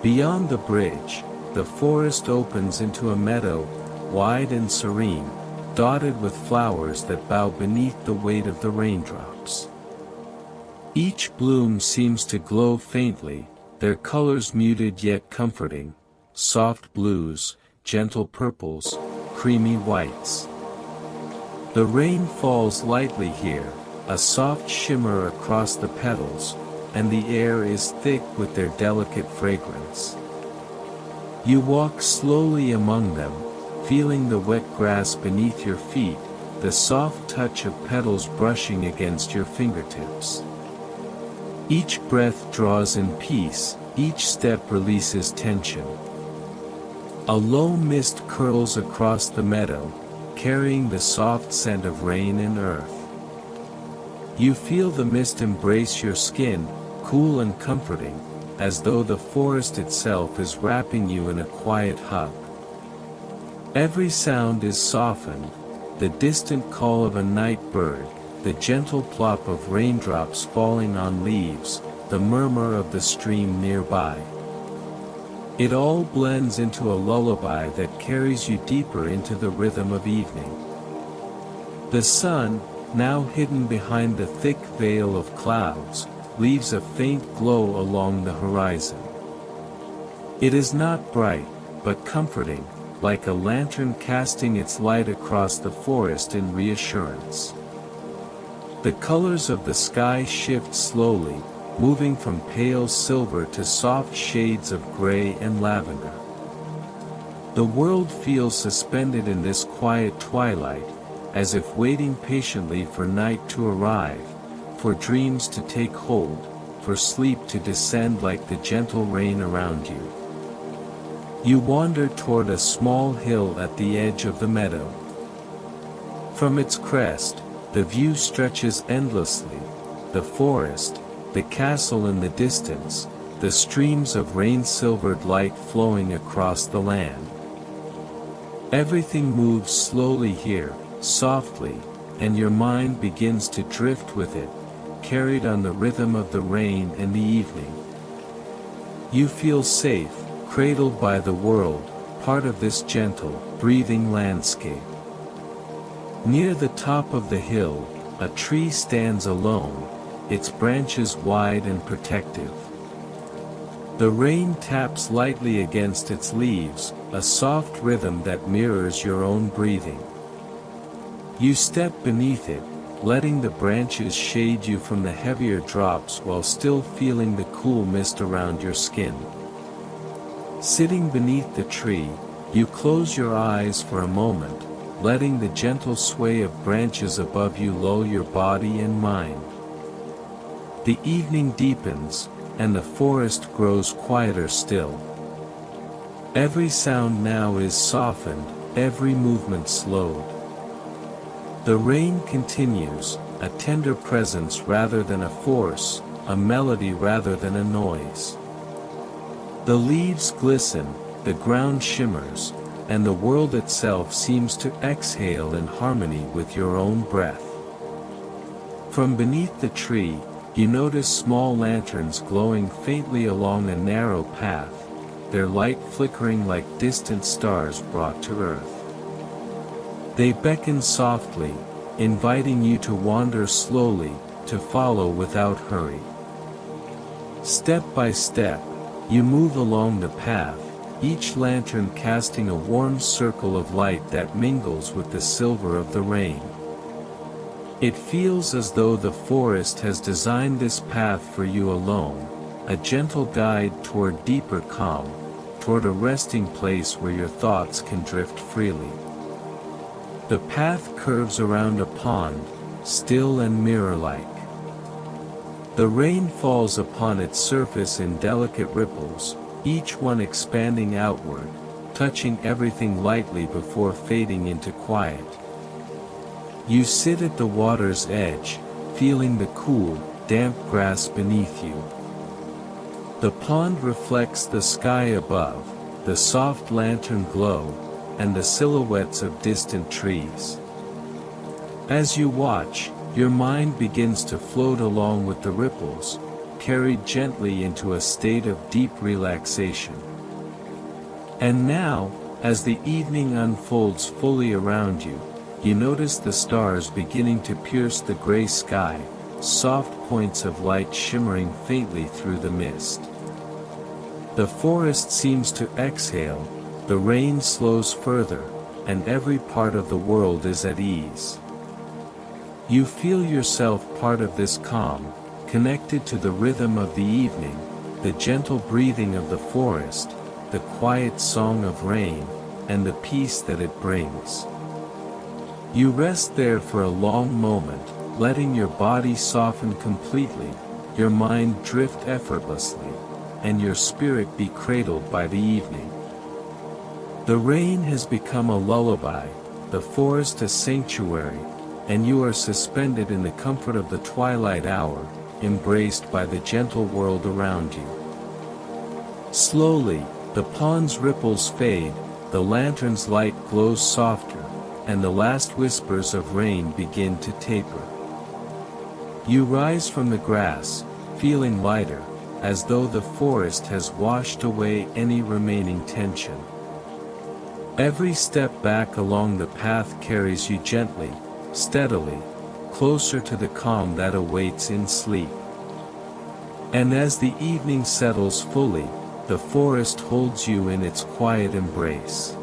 Beyond the bridge, the forest opens into a meadow, wide and serene, dotted with flowers that bow beneath the weight of the raindrops. Each bloom seems to glow faintly, their colors muted yet comforting, soft blues, gentle purples, creamy whites. The rain falls lightly here, a soft shimmer across the petals, and the air is thick with their delicate fragrance. You walk slowly among them, feeling the wet grass beneath your feet, the soft touch of petals brushing against your fingertips. Each breath draws in peace, each step releases tension. A low mist curls across the meadow, carrying the soft scent of rain and earth. You feel the mist embrace your skin, cool and comforting, as though the forest itself is wrapping you in a quiet hug. Every sound is softened, the distant call of a night bird, the gentle plop of raindrops falling on leaves, the murmur of the stream nearby. It all blends into a lullaby that carries you deeper into the rhythm of evening. The sun, now hidden behind the thick veil of clouds, leaves a faint glow along the horizon. It is not bright, but comforting, like a lantern casting its light across the forest in reassurance. The colors of the sky shift slowly, moving from pale silver to soft shades of gray and lavender. The world feels suspended in this quiet twilight, as if waiting patiently for night to arrive, for dreams to take hold, for sleep to descend like the gentle rain around you. You wander toward a small hill at the edge of the meadow. From its crest, the view stretches endlessly, the forest, the castle in the distance, the streams of rain-silvered light flowing across the land. Everything moves slowly here, softly, and your mind begins to drift with it, carried on the rhythm of the rain and the evening. You feel safe, cradled by the world, part of this gentle, breathing landscape. Near the top of the hill, a tree stands alone, its branches wide and protective. The rain taps lightly against its leaves, a soft rhythm that mirrors your own breathing. You step beneath it, letting the branches shade you from the heavier drops while still feeling the cool mist around your skin. Sitting beneath the tree, you close your eyes for a moment, letting the gentle sway of branches above you lull your body and mind. The evening deepens, and the forest grows quieter still. Every sound now is softened, every movement slowed. The rain continues, a tender presence rather than a force, a melody rather than a noise. The leaves glisten, the ground shimmers, and the world itself seems to exhale in harmony with your own breath. From beneath the tree, you notice small lanterns glowing faintly along a narrow path, their light flickering like distant stars brought to earth. They beckon softly, inviting you to wander slowly, to follow without hurry. Step by step, you move along the path, each lantern casting a warm circle of light that mingles with the silver of the rain. It feels as though the forest has designed this path for you alone, a gentle guide toward deeper calm, toward a resting place where your thoughts can drift freely. The path curves around a pond, still and mirror-like. The rain falls upon its surface in delicate ripples, each one expanding outward, touching everything lightly before fading into quiet. You sit at the water's edge, feeling the cool, damp grass beneath you. The pond reflects the sky above, the soft lantern glow, and the silhouettes of distant trees. As you watch, your mind begins to float along with the ripples, carried gently into a state of deep relaxation. And now, as the evening unfolds fully around you, you notice the stars beginning to pierce the gray sky, soft points of light shimmering faintly through the mist. The forest seems to exhale, the rain slows further, and every part of the world is at ease. You feel yourself part of this calm, connected to the rhythm of the evening, the gentle breathing of the forest, the quiet song of rain, and the peace that it brings. You rest there for a long moment, letting your body soften completely, your mind drift effortlessly, and your spirit be cradled by the evening. The rain has become a lullaby, the forest a sanctuary, and you are suspended in the comfort of the twilight hour, embraced by the gentle world around you. Slowly, the pond's ripples fade, the lantern's light glows softer, and the last whispers of rain begin to taper. You rise from the grass, feeling lighter, as though the forest has washed away any remaining tension. Every step back along the path carries you gently, steadily, closer to the calm that awaits in sleep. And as the evening settles fully, the forest holds you in its quiet embrace.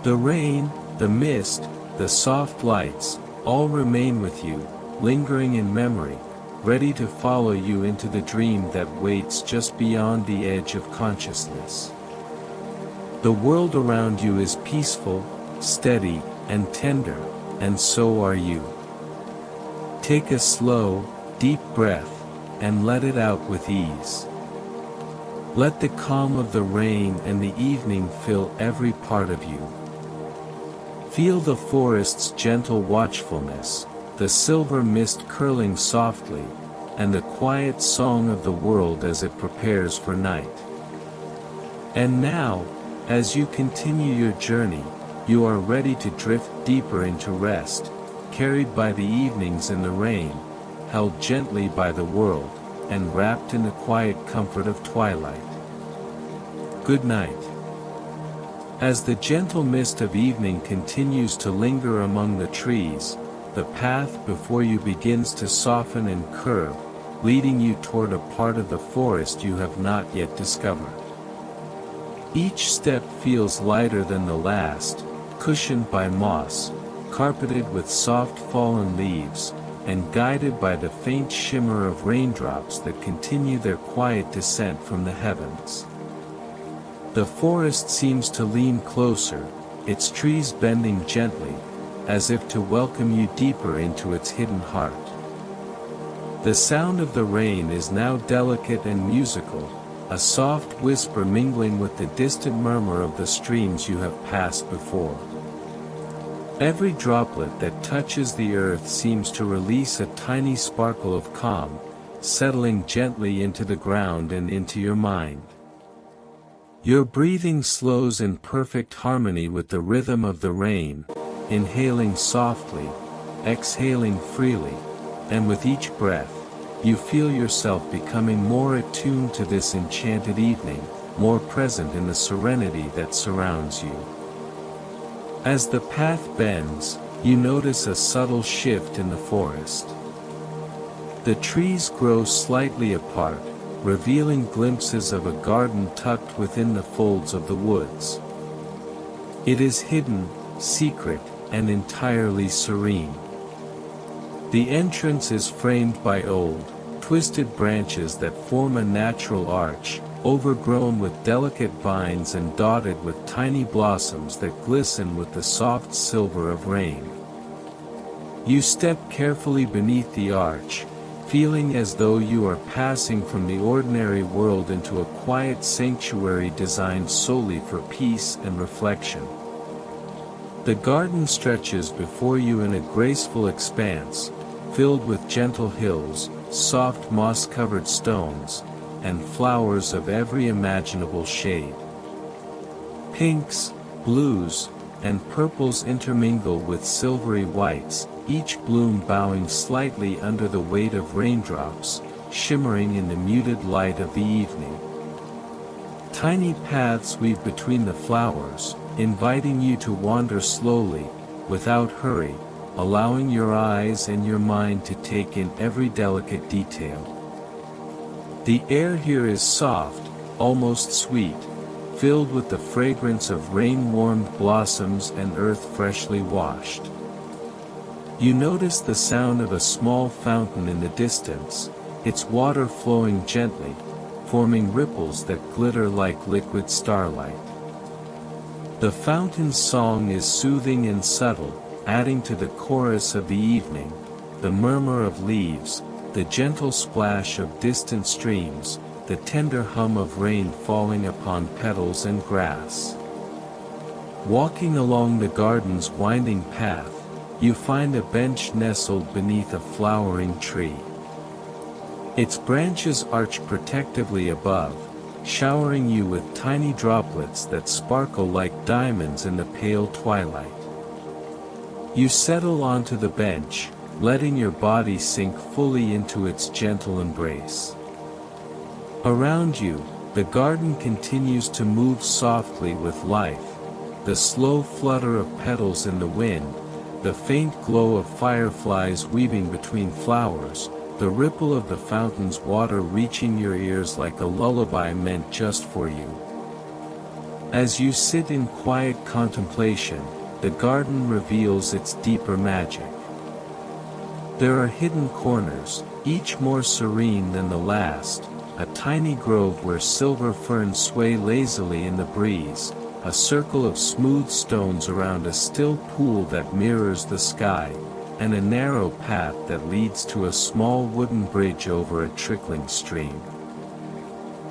The rain, the mist, the soft lights, all remain with you, lingering in memory, ready to follow you into the dream that waits just beyond the edge of consciousness. The world around you is peaceful, steady, and tender, and so are you. Take a slow, deep breath, and let it out with ease. Let the calm of the rain and the evening fill every part of you. Feel the forest's gentle watchfulness, the silver mist curling softly, and the quiet song of the world as it prepares for night. And now, as you continue your journey, you are ready to drift deeper into rest, carried by the evenings and the rain, held gently by the world, and wrapped in the quiet comfort of twilight. Good night. As the gentle mist of evening continues to linger among the trees, the path before you begins to soften and curve, leading you toward a part of the forest you have not yet discovered. Each step feels lighter than the last, cushioned by moss, carpeted with soft fallen leaves, and guided by the faint shimmer of raindrops that continue their quiet descent from the heavens. The forest seems to lean closer, its trees bending gently, as if to welcome you deeper into its hidden heart. The sound of the rain is now delicate and musical, a soft whisper mingling with the distant murmur of the streams you have passed before. Every droplet that touches the earth seems to release a tiny sparkle of calm, settling gently into the ground and into your mind. Your breathing slows in perfect harmony with the rhythm of the rain, inhaling softly, exhaling freely, and with each breath, you feel yourself becoming more attuned to this enchanted evening, more present in the serenity that surrounds you. As the path bends, you notice a subtle shift in the forest. The trees grow slightly apart, revealing glimpses of a garden tucked within the folds of the woods. It is hidden, secret, and entirely serene. The entrance is framed by old, twisted branches that form a natural arch, overgrown with delicate vines and dotted with tiny blossoms that glisten with the soft silver of rain. You step carefully beneath the arch, feeling as though you are passing from the ordinary world into a quiet sanctuary designed solely for peace and reflection. The garden stretches before you in a graceful expanse, filled with gentle hills, soft moss-covered stones, and flowers of every imaginable shade. Pinks, blues, and purples intermingle with silvery whites, each bloom bowing slightly under the weight of raindrops, shimmering in the muted light of the evening. Tiny paths weave between the flowers, inviting you to wander slowly, without hurry, allowing your eyes and your mind to take in every delicate detail. The air here is soft, almost sweet, filled with the fragrance of rain-warmed blossoms and earth freshly washed. You notice the sound of a small fountain in the distance, its water flowing gently, forming ripples that glitter like liquid starlight. The fountain's song is soothing and subtle, adding to the chorus of the evening, the murmur of leaves, the gentle splash of distant streams, the tender hum of rain falling upon petals and grass. Walking along the garden's winding path, you find a bench nestled beneath a flowering tree. Its branches arch protectively above, showering you with tiny droplets that sparkle like diamonds in the pale twilight. You settle onto the bench, letting your body sink fully into its gentle embrace. Around you, the garden continues to move softly with life, the slow flutter of petals in the wind, the faint glow of fireflies weaving between flowers, the ripple of the fountain's water reaching your ears like a lullaby meant just for you. As you sit in quiet contemplation, the garden reveals its deeper magic. There are hidden corners, each more serene than the last, a tiny grove where silver ferns sway lazily in the breeze, a circle of smooth stones around a still pool that mirrors the sky, and a narrow path that leads to a small wooden bridge over a trickling stream.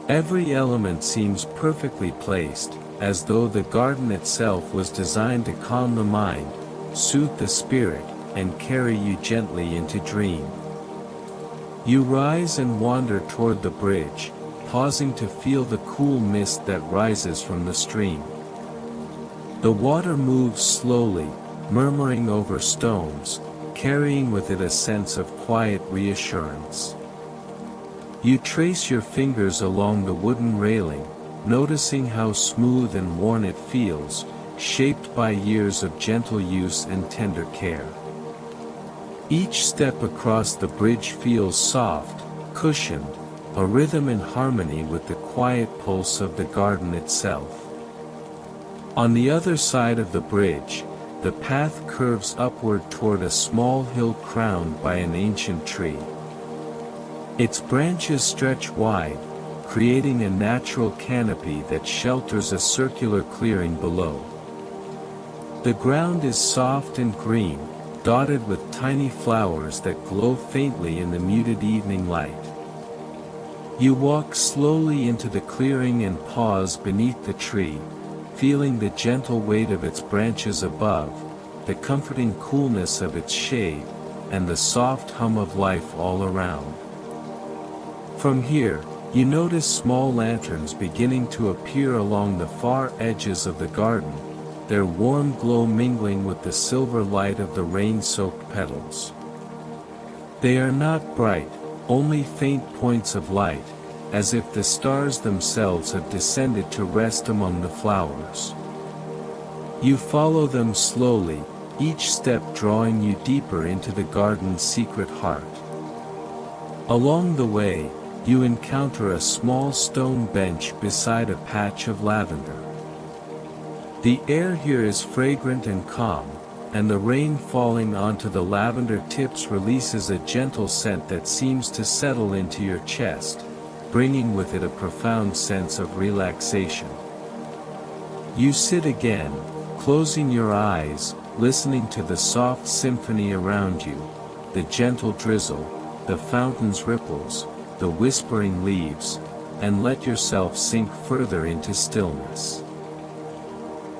Every element seems perfectly placed, as though the garden itself was designed to calm the mind, soothe the spirit, and carry you gently into dream. You rise and wander toward the bridge, pausing to feel the cool mist that rises from the stream. The water moves slowly, murmuring over stones, carrying with it a sense of quiet reassurance. You trace your fingers along the wooden railing, noticing how smooth and worn it feels, shaped by years of gentle use and tender care. Each step across the bridge feels soft, cushioned, a rhythm in harmony with the quiet pulse of the garden itself. On the other side of the bridge, the path curves upward toward a small hill crowned by an ancient tree. Its branches stretch wide, creating a natural canopy that shelters a circular clearing below. The ground is soft and green, dotted with tiny flowers that glow faintly in the muted evening light. You walk slowly into the clearing and pause beneath the tree, feeling the gentle weight of its branches above, the comforting coolness of its shade, and the soft hum of life all around. From here, you notice small lanterns beginning to appear along the far edges of the garden, their warm glow mingling with the silver light of the rain-soaked petals. They are not bright, only faint points of light, as if the stars themselves have descended to rest among the flowers. You follow them slowly, each step drawing you deeper into the garden's secret heart. Along the way, you encounter a small stone bench beside a patch of lavender. The air here is fragrant and calm, and the rain falling onto the lavender tips releases a gentle scent that seems to settle into your chest, bringing with it a profound sense of relaxation. You sit again, closing your eyes, listening to the soft symphony around you, the gentle drizzle, the fountain's ripples, the whispering leaves, and let yourself sink further into stillness.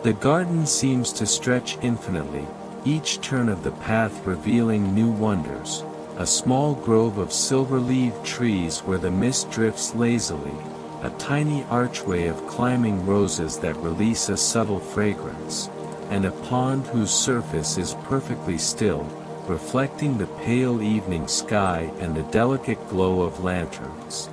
The garden seems to stretch infinitely, each turn of the path revealing new wonders, a small grove of silver-leaved trees where the mist drifts lazily, a tiny archway of climbing roses that release a subtle fragrance, and a pond whose surface is perfectly still, reflecting the pale evening sky and the delicate glow of lanterns.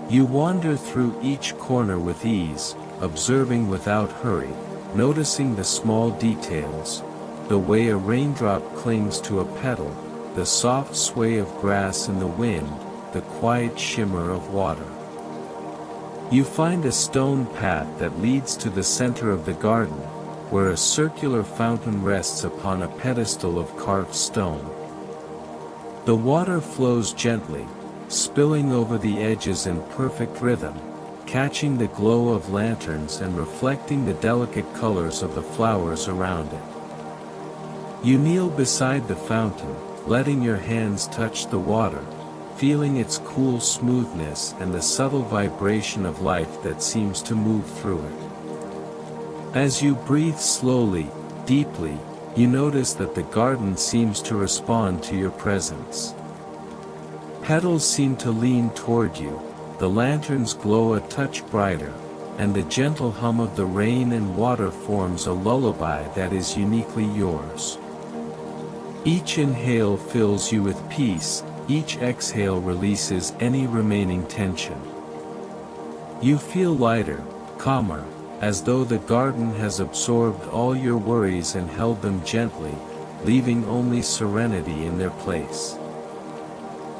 You wander through each corner with ease, observing without hurry, noticing the small details, the way a raindrop clings to a petal, the soft sway of grass in the wind, the quiet shimmer of water. You find a stone path that leads to the center of the garden, where a circular fountain rests upon a pedestal of carved stone. The water flows gently, spilling over the edges in perfect rhythm, catching the glow of lanterns and reflecting the delicate colors of the flowers around it. You kneel beside the fountain, letting your hands touch the water, feeling its cool smoothness and the subtle vibration of life that seems to move through it. As you breathe slowly, deeply, you notice that the garden seems to respond to your presence. Petals seem to lean toward you, the lanterns glow a touch brighter, and the gentle hum of the rain and water forms a lullaby that is uniquely yours. Each inhale fills you with peace, each exhale releases any remaining tension. You feel lighter, calmer, as though the garden has absorbed all your worries and held them gently, leaving only serenity in their place.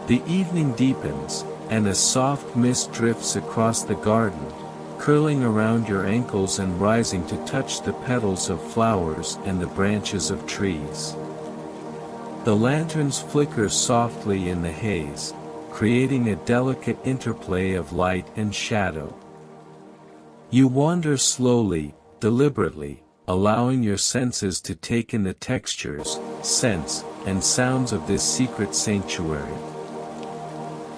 The evening deepens, and a soft mist drifts across the garden, curling around your ankles and rising to touch the petals of flowers and the branches of trees. The lanterns flicker softly in the haze, creating a delicate interplay of light and shadow. You wander slowly, deliberately, allowing your senses to take in the textures, scents, and sounds of this secret sanctuary.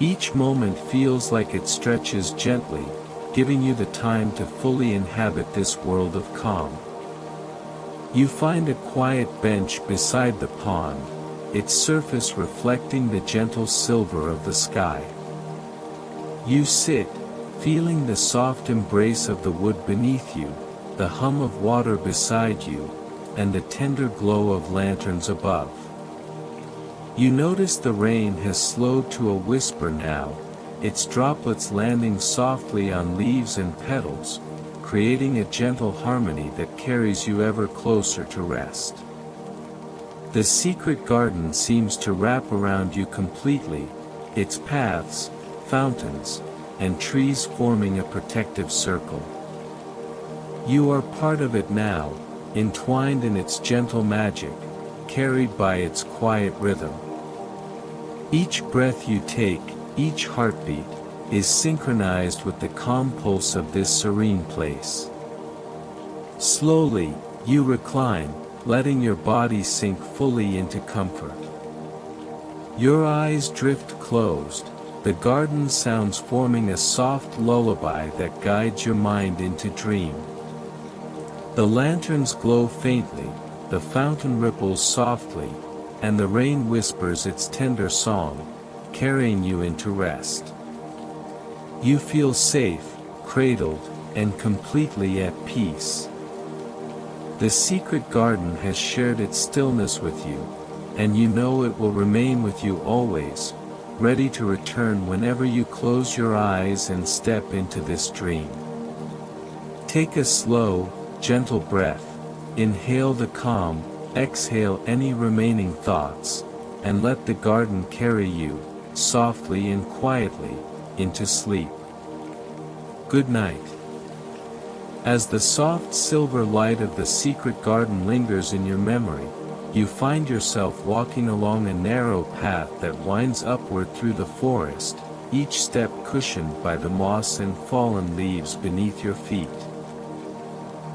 Each moment feels like it stretches gently, giving you the time to fully inhabit this world of calm. You find a quiet bench beside the pond, its surface reflecting the gentle silver of the sky. You sit, feeling the soft embrace of the wood beneath you, the hum of water beside you, and the tender glow of lanterns above. You notice the rain has slowed to a whisper now, its droplets landing softly on leaves and petals, creating a gentle harmony that carries you ever closer to rest. The secret garden seems to wrap around you completely, its paths, fountains, and trees forming a protective circle. You are part of it now, entwined in its gentle magic, carried by its quiet rhythm. Each breath you take, each heartbeat, is synchronized with the calm pulse of this serene place. Slowly, you recline, letting your body sink fully into comfort. Your eyes drift closed, the garden sounds forming a soft lullaby that guides your mind into dream. The lanterns glow faintly, the fountain ripples softly, and the rain whispers its tender song, carrying you into rest. You feel safe, cradled, and completely at peace. The secret garden has shared its stillness with you, and you know it will remain with you always, ready to return whenever you close your eyes and step into this dream. Take a slow, gentle breath, inhale the calm, exhale any remaining thoughts, and let the garden carry you, softly and quietly, into sleep. Good night. As the soft silver light of the secret garden lingers in your memory, you find yourself walking along a narrow path that winds upward through the forest, each step cushioned by the moss and fallen leaves beneath your feet.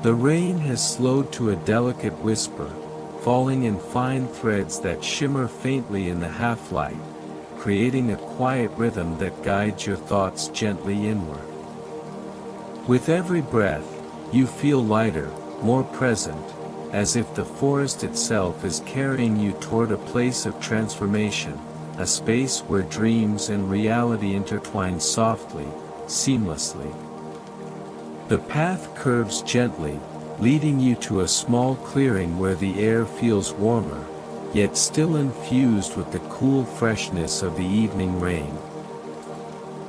The rain has slowed to a delicate whisper, falling in fine threads that shimmer faintly in the half-light, creating a quiet rhythm that guides your thoughts gently inward. With every breath, you feel lighter, more present, as if the forest itself is carrying you toward a place of transformation, a space where dreams and reality intertwine softly, seamlessly. The path curves gently, leading you to a small clearing where the air feels warmer, yet still infused with the cool freshness of the evening rain.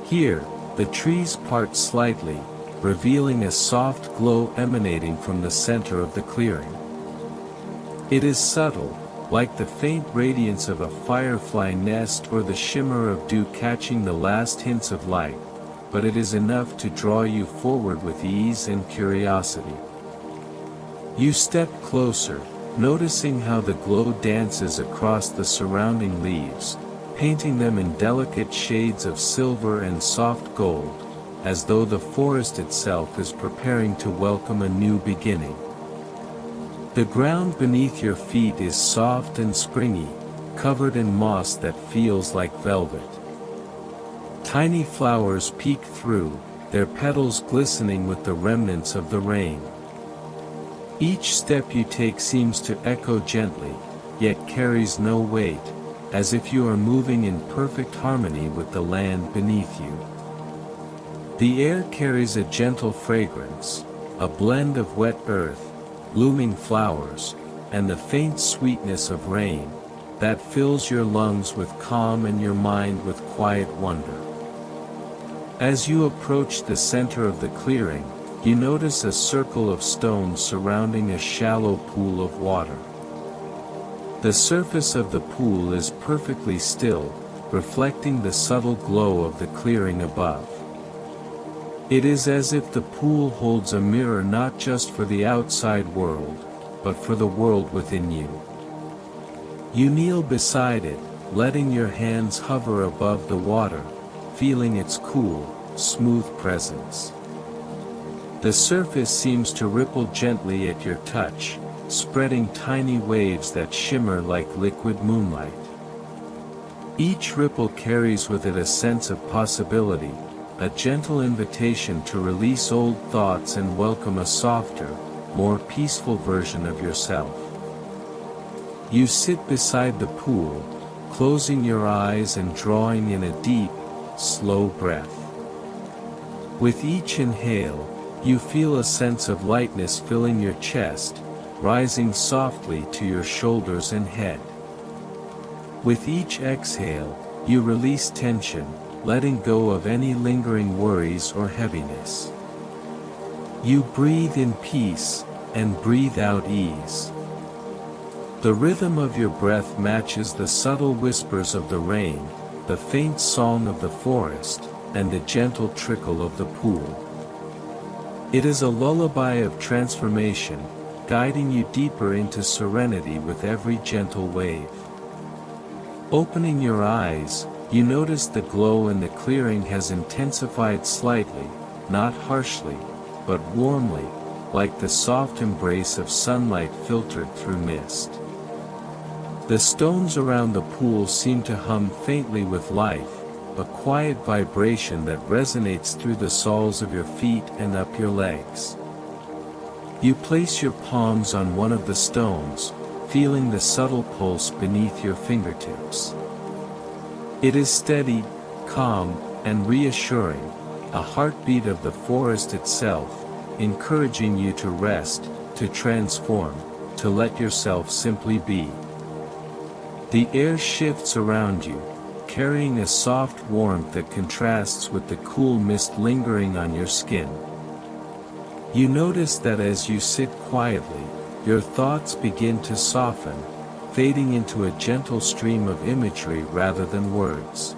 Here, the trees part slightly, revealing a soft glow emanating from the center of the clearing. It is subtle, like the faint radiance of a firefly nest or the shimmer of dew catching the last hints of light, but it is enough to draw you forward with ease and curiosity. You step closer, noticing how the glow dances across the surrounding leaves, painting them in delicate shades of silver and soft gold, as though the forest itself is preparing to welcome a new beginning. The ground beneath your feet is soft and springy, covered in moss that feels like velvet. Tiny flowers peek through, their petals glistening with the remnants of the rain. Each step you take seems to echo gently, yet carries no weight, as if you are moving in perfect harmony with the land beneath you. The air carries a gentle fragrance, a blend of wet earth, blooming flowers, and the faint sweetness of rain, that fills your lungs with calm and your mind with quiet wonder. As you approach the center of the clearing, you notice a circle of stones surrounding a shallow pool of water. The surface of the pool is perfectly still, reflecting the subtle glow of the clearing above. It is as if the pool holds a mirror not just for the outside world, but for the world within you. You kneel beside it, letting your hands hover above the water, feeling its cool, smooth presence. The surface seems to ripple gently at your touch, spreading tiny waves that shimmer like liquid moonlight. Each ripple carries with it a sense of possibility, a gentle invitation to release old thoughts and welcome a softer, more peaceful version of yourself. You sit beside the pool, closing your eyes and drawing in a deep, slow breath. With each inhale, you feel a sense of lightness filling your chest, rising softly to your shoulders and head. With each exhale, you release tension, letting go of any lingering worries or heaviness. You breathe in peace, and breathe out ease. The rhythm of your breath matches the subtle whispers of the rain, the faint song of the forest, and the gentle trickle of the pool. It is a lullaby of transformation, guiding you deeper into serenity with every gentle wave. Opening your eyes, you notice the glow in the clearing has intensified slightly, not harshly, but warmly, like the soft embrace of sunlight filtered through mist. The stones around the pool seem to hum faintly with life, a quiet vibration that resonates through the soles of your feet and up your legs. You place your palms on one of the stones, feeling the subtle pulse beneath your fingertips. It is steady, calm, and reassuring, a heartbeat of the forest itself, encouraging you to rest, to transform, to let yourself simply be. The air shifts around you, carrying a soft warmth that contrasts with the cool mist lingering on your skin. You notice that as you sit quietly, your thoughts begin to soften, fading into a gentle stream of imagery rather than words.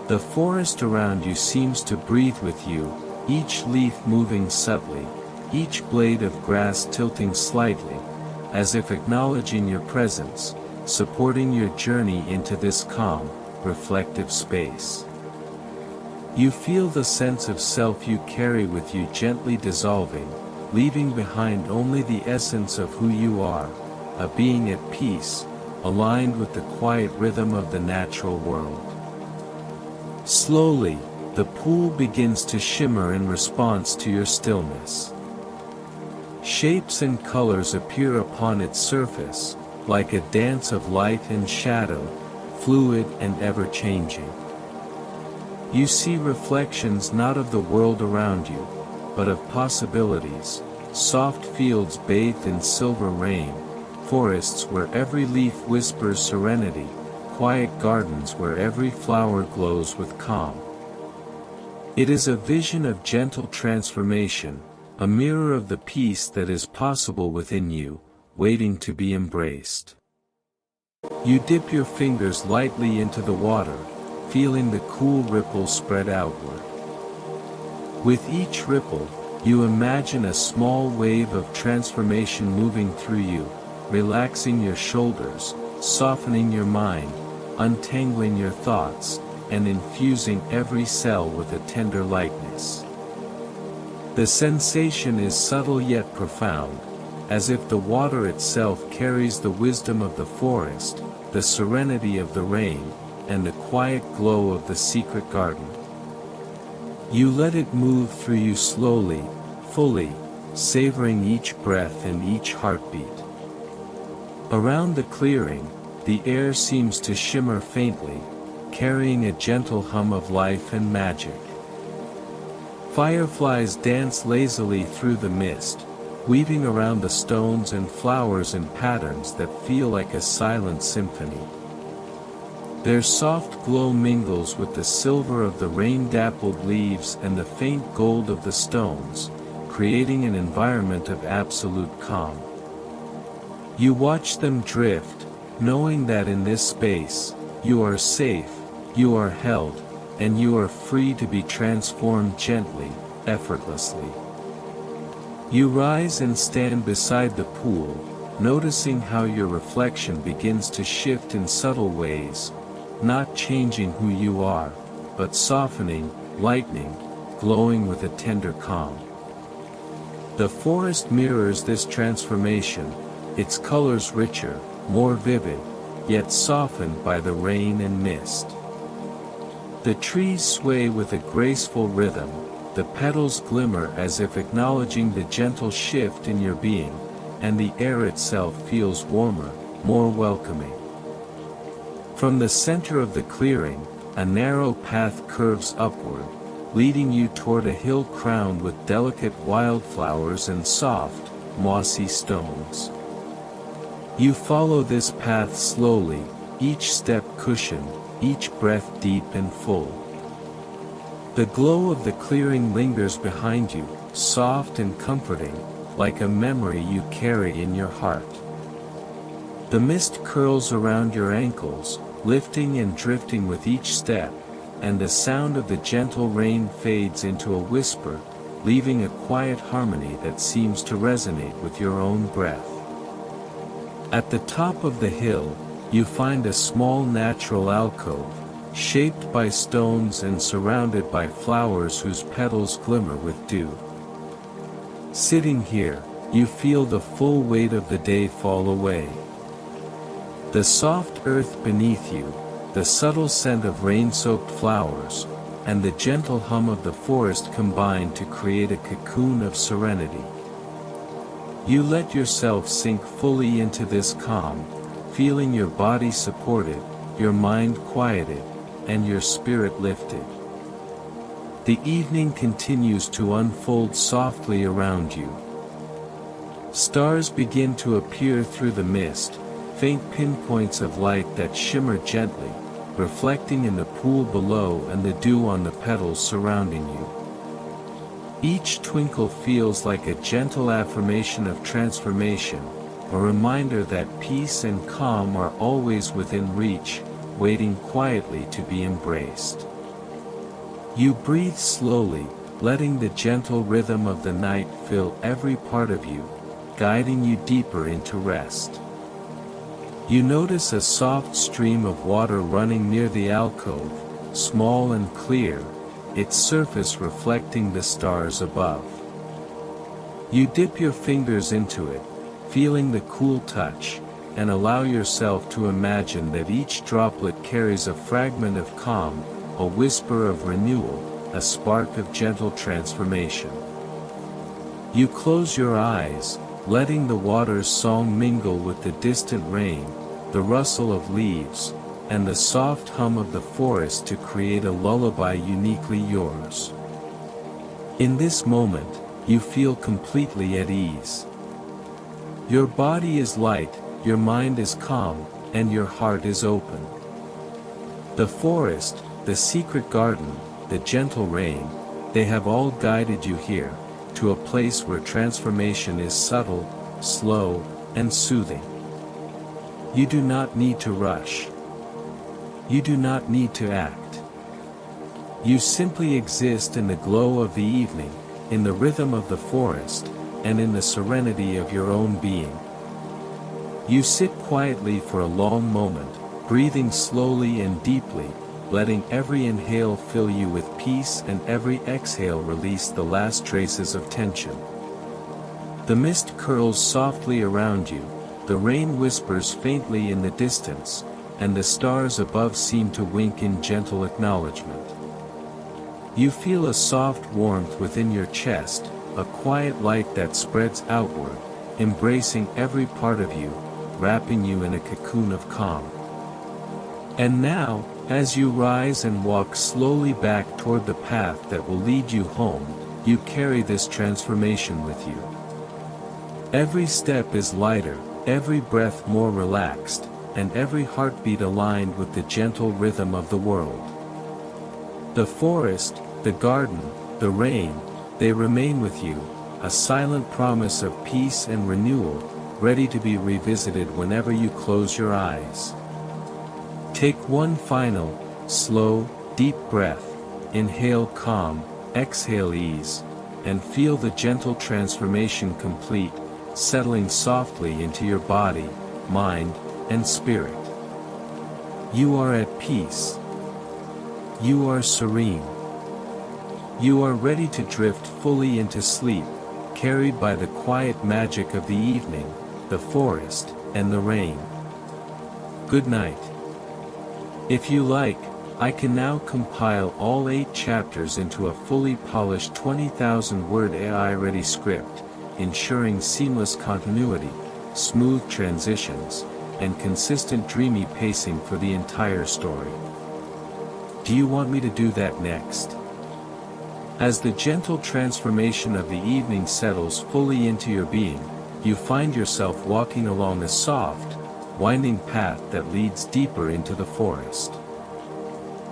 The forest around you seems to breathe with you, each leaf moving subtly, each blade of grass tilting slightly, as if acknowledging your presence, supporting your journey into this calm, reflective space. You feel the sense of self you carry with you gently dissolving, leaving behind only the essence of who you are, a being at peace, aligned with the quiet rhythm of the natural world. Slowly, the pool begins to shimmer in response to your stillness. Shapes and colors appear upon its surface, like a dance of light and shadow, fluid and ever-changing. You see reflections not of the world around you, but of possibilities, soft fields bathed in silver rain, forests where every leaf whispers serenity, quiet gardens where every flower glows with calm. It is a vision of gentle transformation, a mirror of the peace that is possible within you, waiting to be embraced. You dip your fingers lightly into the water, feeling the cool ripples spread outward. With each ripple, you imagine a small wave of transformation moving through you, relaxing your shoulders, softening your mind, untangling your thoughts, and infusing every cell with a tender lightness. The sensation is subtle yet profound, as if the water itself carries the wisdom of the forest, the serenity of the rain, and the quiet glow of the secret garden. You let it move through you slowly, fully, savoring each breath and each heartbeat. Around the clearing, the air seems to shimmer faintly, carrying a gentle hum of life and magic. Fireflies dance lazily through the mist, weaving around the stones and flowers in patterns that feel like a silent symphony. Their soft glow mingles with the silver of the rain-dappled leaves and the faint gold of the stones, creating an environment of absolute calm. You watch them drift, knowing that in this space, you are safe, you are held, and you are free to be transformed gently, effortlessly. You rise and stand beside the pool, noticing how your reflection begins to shift in subtle ways, not changing who you are, but softening, lightening, glowing with a tender calm. The forest mirrors this transformation, its colors richer, more vivid, yet softened by the rain and mist. The trees sway with a graceful rhythm, the petals glimmer as if acknowledging the gentle shift in your being, and the air itself feels warmer, more welcoming. From the center of the clearing, a narrow path curves upward, leading you toward a hill crowned with delicate wildflowers and soft, mossy stones. You follow this path slowly, each step cushioned, each breath deep and full. The glow of the clearing lingers behind you, soft and comforting, like a memory you carry in your heart. The mist curls around your ankles, lifting and drifting with each step, and the sound of the gentle rain fades into a whisper, leaving a quiet harmony that seems to resonate with your own breath. At the top of the hill, you find a small natural alcove, shaped by stones and surrounded by flowers whose petals glimmer with dew. Sitting here, you feel the full weight of the day fall away. The soft earth beneath you, the subtle scent of rain-soaked flowers, and the gentle hum of the forest combine to create a cocoon of serenity. You let yourself sink fully into this calm, feeling your body supported, your mind quieted, and your spirit lifted. The evening continues to unfold softly around you. Stars begin to appear through the mist, faint pinpoints of light that shimmer gently, reflecting in the pool below and the dew on the petals surrounding you. Each twinkle feels like a gentle affirmation of transformation, a reminder that peace and calm are always within reach, waiting quietly to be embraced. You breathe slowly, letting the gentle rhythm of the night fill every part of you, guiding you deeper into rest. You notice a soft stream of water running near the alcove, small and clear, its surface reflecting the stars above. You dip your fingers into it, feeling the cool touch, and allow yourself to imagine that each droplet carries a fragment of calm, a whisper of renewal, a spark of gentle transformation. You close your eyes, letting the water's song mingle with the distant rain, the rustle of leaves, and the soft hum of the forest to create a lullaby uniquely yours. In this moment, you feel completely at ease. Your body is light, your mind is calm, and your heart is open. The forest, the secret garden, the gentle rain, they have all guided you here, to a place where transformation is subtle, slow, and soothing. You do not need to rush. You do not need to act. You simply exist in the glow of the evening, in the rhythm of the forest, and in the serenity of your own being. You sit quietly for a long moment, breathing slowly and deeply, letting every inhale fill you with peace and every exhale release the last traces of tension. The mist curls softly around you, the rain whispers faintly in the distance, and the stars above seem to wink in gentle acknowledgement. You feel a soft warmth within your chest, a quiet light that spreads outward, embracing every part of you, wrapping you in a cocoon of calm. And now, as you rise and walk slowly back toward the path that will lead you home, you carry this transformation with you. Every step is lighter, every breath more relaxed, and every heartbeat aligned with the gentle rhythm of the world. The forest, the garden, the rain, they remain with you, a silent promise of peace and renewal, ready to be revisited whenever you close your eyes. Take one final, slow, deep breath, inhale calm, exhale ease, and feel the gentle transformation complete, settling softly into your body, mind, and spirit. You are at peace. You are serene. You are ready to drift fully into sleep, carried by the quiet magic of the evening, the forest, and the rain. Good night. If you like, I can now compile all 8 chapters into a fully polished 20,000-word AI-ready script, ensuring seamless continuity, smooth transitions, and consistent dreamy pacing for the entire story. Do you want me to do that next? As the gentle transformation of the evening settles fully into your being, you find yourself walking along a soft, winding path that leads deeper into the forest.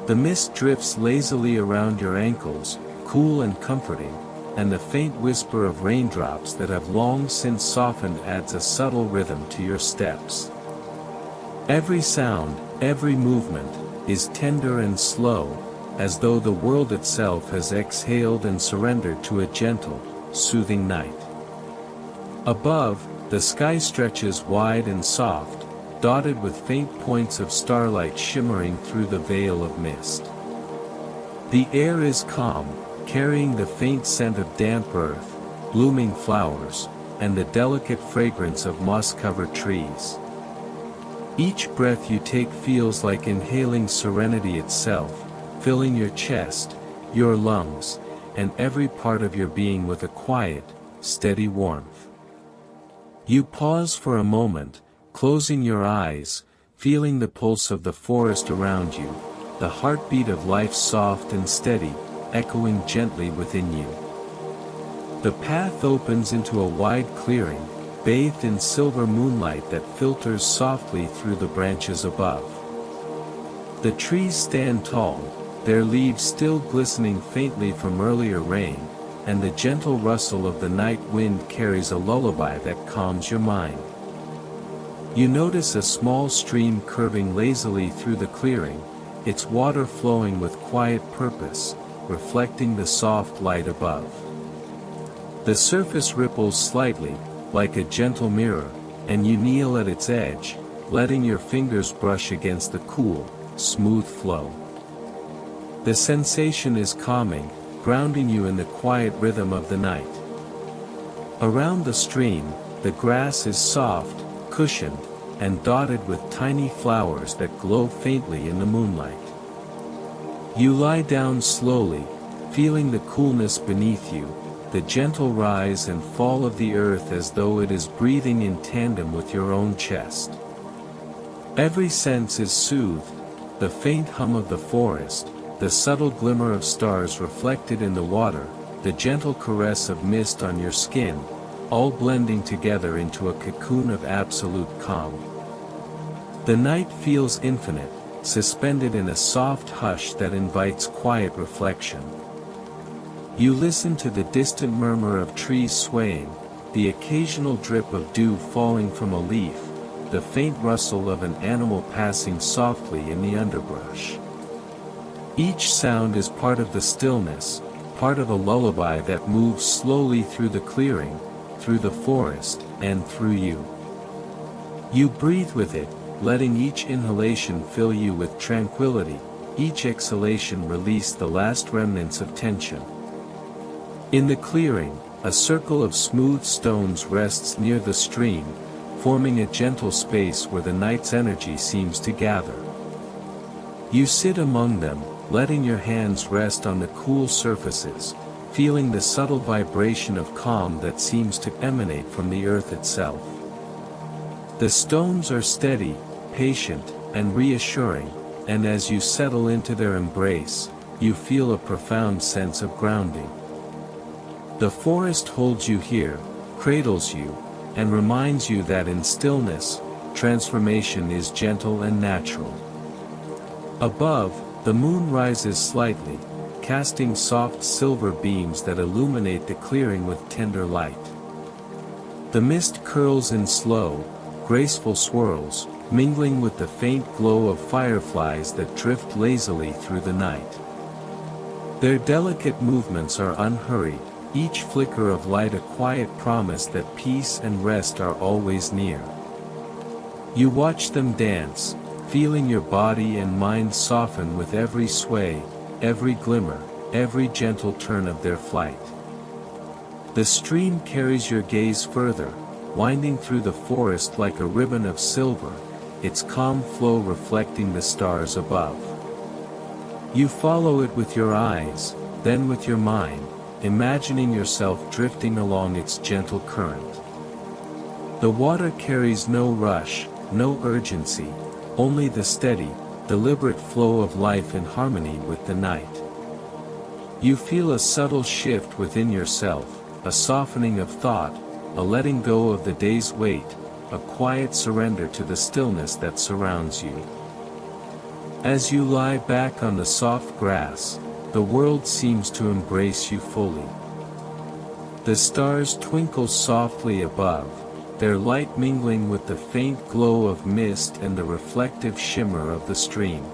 The mist drifts lazily around your ankles, cool and comforting, and the faint whisper of raindrops that have long since softened adds a subtle rhythm to your steps. Every sound, every movement, is tender and slow, as though the world itself has exhaled and surrendered to a gentle, soothing night. Above, the sky stretches wide and soft, dotted with faint points of starlight shimmering through the veil of mist. The air is calm, carrying the faint scent of damp earth, blooming flowers, and the delicate fragrance of moss-covered trees. Each breath you take feels like inhaling serenity itself, filling your chest, your lungs, and every part of your being with a quiet, steady warmth. You pause for a moment, closing your eyes, feeling the pulse of the forest around you, the heartbeat of life soft and steady, echoing gently within you. The path opens into a wide clearing, bathed in silver moonlight that filters softly through the branches above. The trees stand tall, their leaves still glistening faintly from earlier rain, and the gentle rustle of the night wind carries a lullaby that calms your mind. You notice a small stream curving lazily through the clearing, its water flowing with quiet purpose, reflecting the soft light above. The surface ripples slightly, like a gentle mirror, and you kneel at its edge, letting your fingers brush against the cool, smooth flow. The sensation is calming, grounding you in the quiet rhythm of the night. Around the stream, the grass is soft, cushioned, and dotted with tiny flowers that glow faintly in the moonlight. You lie down slowly, feeling the coolness beneath you, the gentle rise and fall of the earth as though it is breathing in tandem with your own chest. Every sense is soothed, the faint hum of the forest, the subtle glimmer of stars reflected in the water, the gentle caress of mist on your skin, all blending together into a cocoon of absolute calm. The night feels infinite, suspended in a soft hush that invites quiet reflection. You listen to the distant murmur of trees swaying, the occasional drip of dew falling from a leaf, the faint rustle of an animal passing softly in the underbrush. Each sound is part of the stillness, part of a lullaby that moves slowly through the clearing, through the forest, and through you. You breathe with it, letting each inhalation fill you with tranquility, each exhalation released the last remnants of tension. In the clearing, a circle of smooth stones rests near the stream, forming a gentle space where the night's energy seems to gather. You sit among them, letting your hands rest on the cool surfaces, feeling the subtle vibration of calm that seems to emanate from the earth itself. The stones are steady, patient, and reassuring, and as you settle into their embrace, you feel a profound sense of grounding. The forest holds you here, cradles you, and reminds you that in stillness, transformation is gentle and natural. Above, the moon rises slightly, casting soft silver beams that illuminate the clearing with tender light. The mist curls in slow, graceful swirls, mingling with the faint glow of fireflies that drift lazily through the night. Their delicate movements are unhurried, each flicker of light a quiet promise that peace and rest are always near. You watch them dance, feeling your body and mind soften with every sway, every glimmer, every gentle turn of their flight. The stream carries your gaze further, winding through the forest like a ribbon of silver, its calm flow reflecting the stars above. You follow it with your eyes, then with your mind, imagining yourself drifting along its gentle current. The water carries no rush, no urgency, only the steady, deliberate flow of life in harmony with the night. You feel a subtle shift within yourself, a softening of thought, a letting go of the day's weight, a quiet surrender to the stillness that surrounds you. As you lie back on the soft grass, the world seems to embrace you fully. The stars twinkle softly above, their light mingling with the faint glow of mist and the reflective shimmer of the stream.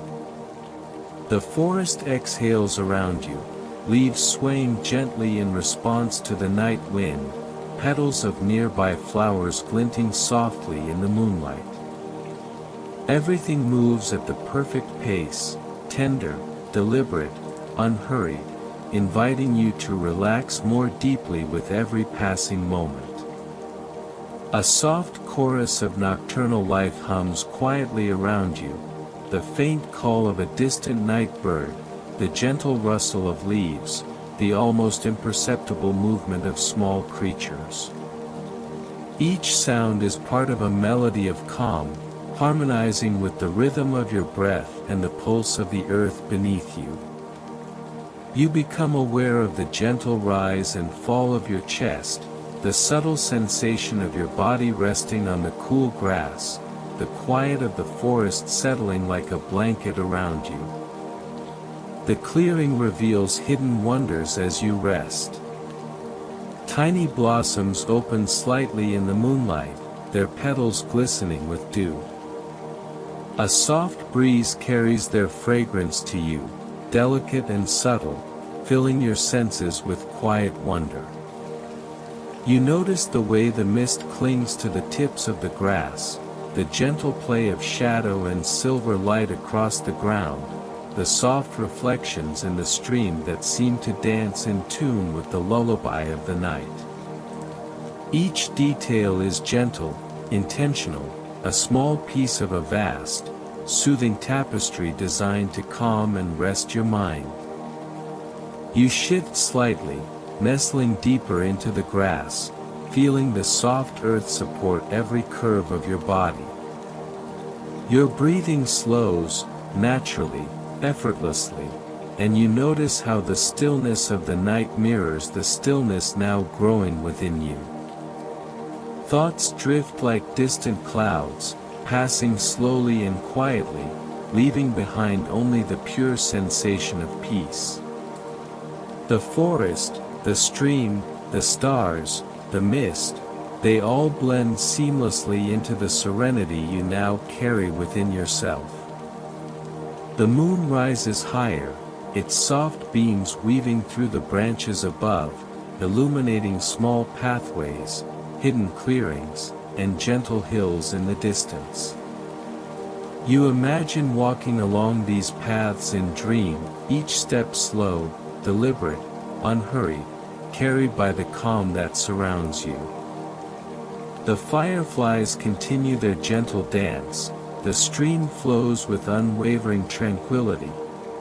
The forest exhales around you, leaves swaying gently in response to the night wind, petals of nearby flowers glinting softly in the moonlight. Everything moves at the perfect pace, tender, deliberate, unhurried, inviting you to relax more deeply with every passing moment. A soft chorus of nocturnal life hums quietly around you, the faint call of a distant night bird, the gentle rustle of leaves, the almost imperceptible movement of small creatures. Each sound is part of a melody of calm, harmonizing with the rhythm of your breath and the pulse of the earth beneath you. You become aware of the gentle rise and fall of your chest, the subtle sensation of your body resting on the cool grass, the quiet of the forest settling like a blanket around you. The clearing reveals hidden wonders as you rest. Tiny blossoms open slightly in the moonlight, their petals glistening with dew. A soft breeze carries their fragrance to you, delicate and subtle, filling your senses with quiet wonder. You notice the way the mist clings to the tips of the grass, the gentle play of shadow and silver light across the ground, the soft reflections in the stream that seem to dance in tune with the lullaby of the night. Each detail is gentle, intentional, a small piece of a vast, soothing tapestry designed to calm and rest your mind. You shift slightly, nestling deeper into the grass, feeling the soft earth support every curve of your body. Your breathing slows, naturally, effortlessly, and you notice how the stillness of the night mirrors the stillness now growing within you. Thoughts drift like distant clouds, passing slowly and quietly, leaving behind only the pure sensation of peace. The forest, the stream, the stars, the mist, they all blend seamlessly into the serenity you now carry within yourself. The moon rises higher, its soft beams weaving through the branches above, illuminating small pathways, hidden clearings, and gentle hills in the distance. You imagine walking along these paths in dream, each step slow, deliberate, unhurried, carried by the calm that surrounds you. The fireflies continue their gentle dance, the stream flows with unwavering tranquility,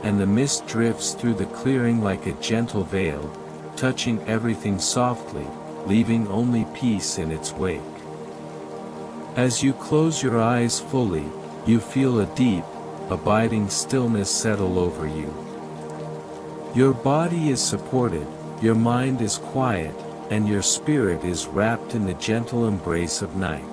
and the mist drifts through the clearing like a gentle veil, touching everything softly, leaving only peace in its wake. As you close your eyes fully, you feel a deep, abiding stillness settle over you. Your body is supported, your mind is quiet, and your spirit is wrapped in the gentle embrace of night.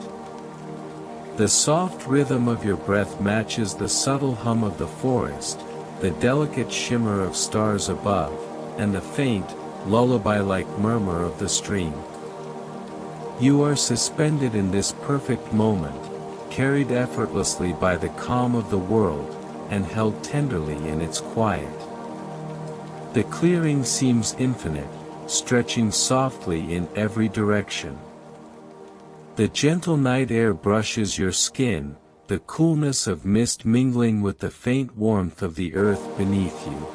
The soft rhythm of your breath matches the subtle hum of the forest, the delicate shimmer of stars above, and the faint, lullaby-like murmur of the stream. You are suspended in this perfect moment, carried effortlessly by the calm of the world, and held tenderly in its quiet. The clearing seems infinite, stretching softly in every direction. The gentle night air brushes your skin, the coolness of mist mingling with the faint warmth of the earth beneath you.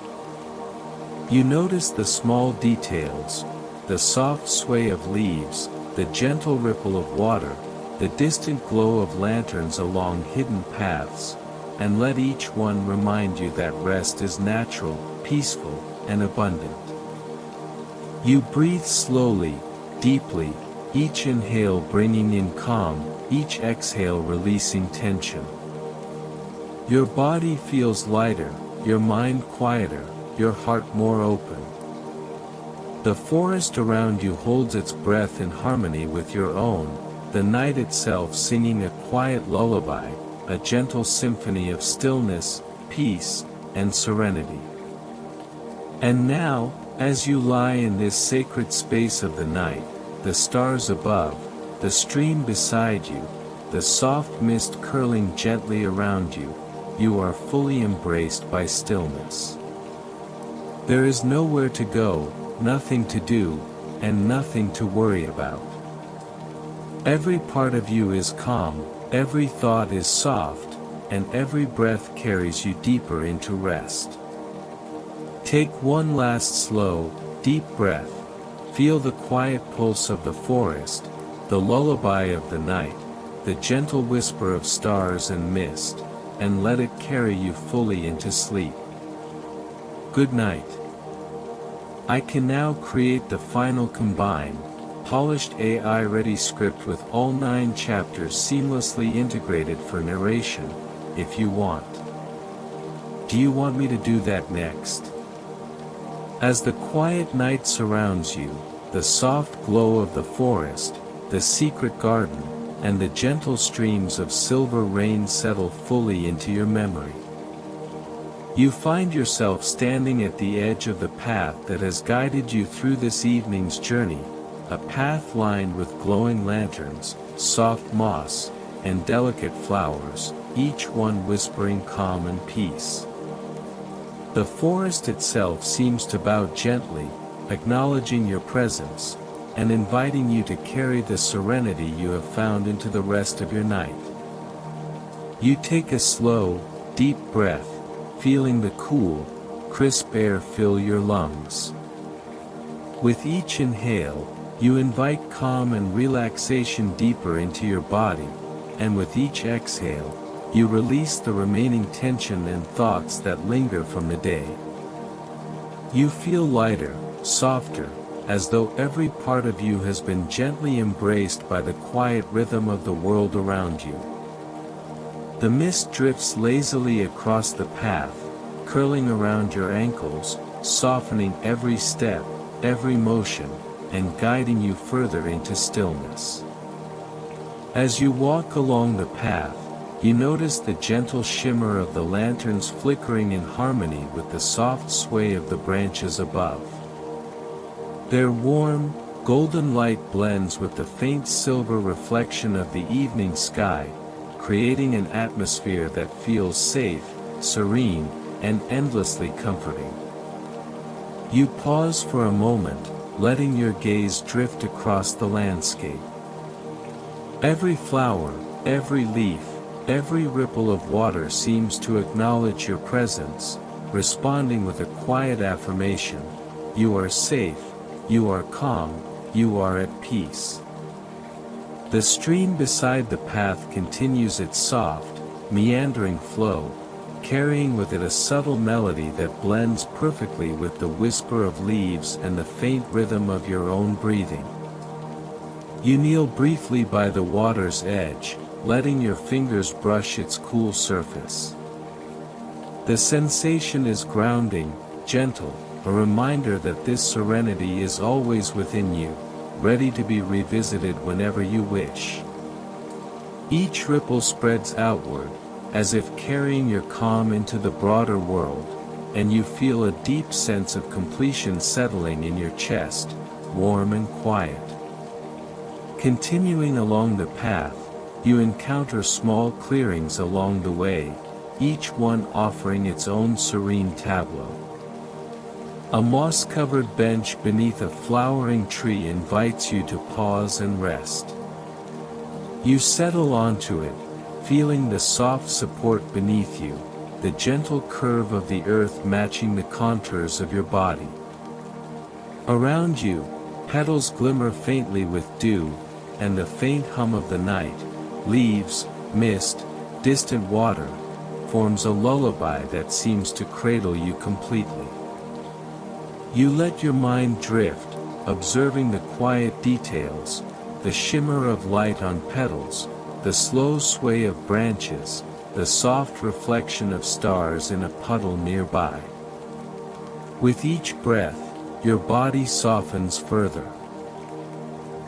You notice the small details, the soft sway of leaves, the gentle ripple of water, the distant glow of lanterns along hidden paths, and let each one remind you that rest is natural, peaceful, and abundant. You breathe slowly, deeply, each inhale bringing in calm, each exhale releasing tension. Your body feels lighter, your mind quieter, your heart more open. The forest around you holds its breath in harmony with your own, the night itself singing a quiet lullaby, a gentle symphony of stillness, peace, and serenity. And now, as you lie in this sacred space of the night, the stars above, the stream beside you, the soft mist curling gently around you, you are fully embraced by stillness. There is nowhere to go, nothing to do, and nothing to worry about. Every part of you is calm, every thought is soft, and every breath carries you deeper into rest. Take one last slow, deep breath, feel the quiet pulse of the forest, the lullaby of the night, the gentle whisper of stars and mist, and let it carry you fully into sleep. Good night. I can now create the final combined, polished AI-ready script with all 9 chapters seamlessly integrated for narration, if you want. Do you want me to do that next? As the quiet night surrounds you, the soft glow of the forest, the secret garden, and the gentle streams of silver rain settle fully into your memory. You find yourself standing at the edge of the path that has guided you through this evening's journey, a path lined with glowing lanterns, soft moss, and delicate flowers, each one whispering calm and peace. The forest itself seems to bow gently, acknowledging your presence, and inviting you to carry the serenity you have found into the rest of your night. You take a slow, deep breath, feeling the cool, crisp air fill your lungs. With each inhale, you invite calm and relaxation deeper into your body, and with each exhale, you release the remaining tension and thoughts that linger from the day. You feel lighter, softer, as though every part of you has been gently embraced by the quiet rhythm of the world around you. The mist drifts lazily across the path, curling around your ankles, softening every step, every motion, and guiding you further into stillness. As you walk along the path, you notice the gentle shimmer of the lanterns flickering in harmony with the soft sway of the branches above. Their warm, golden light blends with the faint silver reflection of the evening sky, creating an atmosphere that feels safe, serene, and endlessly comforting. You pause for a moment, letting your gaze drift across the landscape. Every flower, every leaf, Every ripple of water seems to acknowledge your presence, responding with a quiet affirmation: you are safe, you are calm, you are at peace. The stream beside the path continues its soft, meandering flow, carrying with it a subtle melody that blends perfectly with the whisper of leaves and the faint rhythm of your own breathing. You kneel briefly by the water's edge, letting your fingers brush its cool surface. The sensation is grounding, gentle, a reminder that this serenity is always within you, ready to be revisited whenever you wish. Each ripple spreads outward, as if carrying your calm into the broader world, and you feel a deep sense of completion settling in your chest, warm and quiet. Continuing along the path, you encounter small clearings along the way, each one offering its own serene tableau. A moss-covered bench beneath a flowering tree invites you to pause and rest. You settle onto it, feeling the soft support beneath you, the gentle curve of the earth matching the contours of your body. Around you, petals glimmer faintly with dew, and the faint hum of the night, leaves, mist, distant water, forms a lullaby that seems to cradle you completely. You let your mind drift, observing the quiet details, the shimmer of light on petals, the slow sway of branches, the soft reflection of stars in a puddle nearby. With each breath, your body softens further.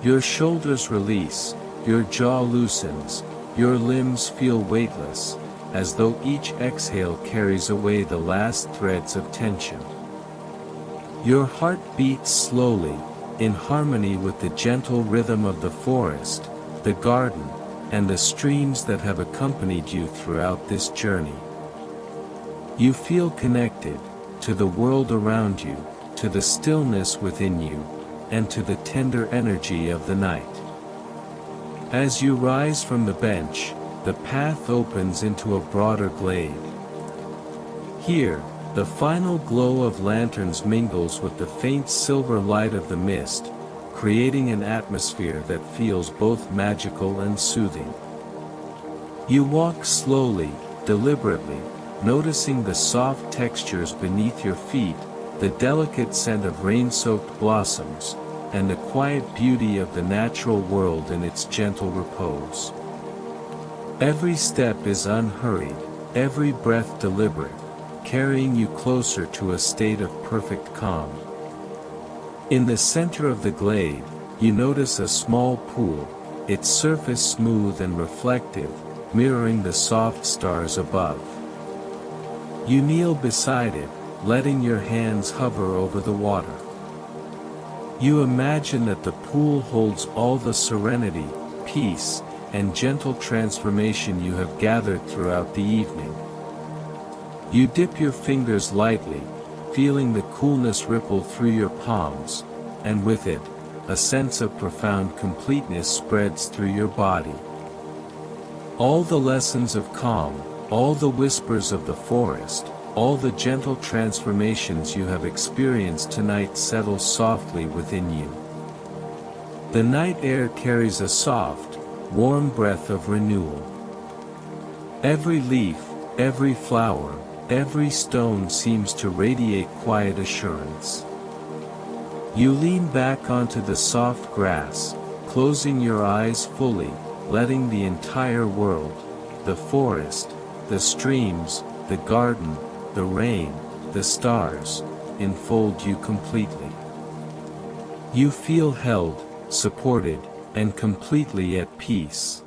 Your shoulders release, your jaw loosens, your limbs feel weightless, as though each exhale carries away the last threads of tension. Your heart beats slowly, in harmony with the gentle rhythm of the forest, the garden, and the streams that have accompanied you throughout this journey. You feel connected, to the world around you, to the stillness within you, and to the tender energy of the night. As you rise from the bench, the path opens into a broader glade. Here, the final glow of lanterns mingles with the faint silver light of the mist, creating an atmosphere that feels both magical and soothing. You walk slowly, deliberately, noticing the soft textures beneath your feet, the delicate scent of rain-soaked blossoms, and the quiet beauty of the natural world in its gentle repose. Every step is unhurried, every breath deliberate, carrying you closer to a state of perfect calm. In the center of the glade, you notice a small pool, its surface smooth and reflective, mirroring the soft stars above. You kneel beside it, letting your hands hover over the water. You imagine that the pool holds all the serenity, peace, and gentle transformation you have gathered throughout the evening. You dip your fingers lightly, feeling the coolness ripple through your palms, and with it, a sense of profound completeness spreads through your body. All the lessons of calm, all the whispers of the forest, all the gentle transformations you have experienced tonight settle softly within you. The night air carries a soft, warm breath of renewal. Every leaf, every flower, every stone seems to radiate quiet assurance. You lean back onto the soft grass, closing your eyes fully, letting the entire world, the forest, the streams, the garden, the rain, the stars, enfold you completely. You feel held, supported, and completely at peace.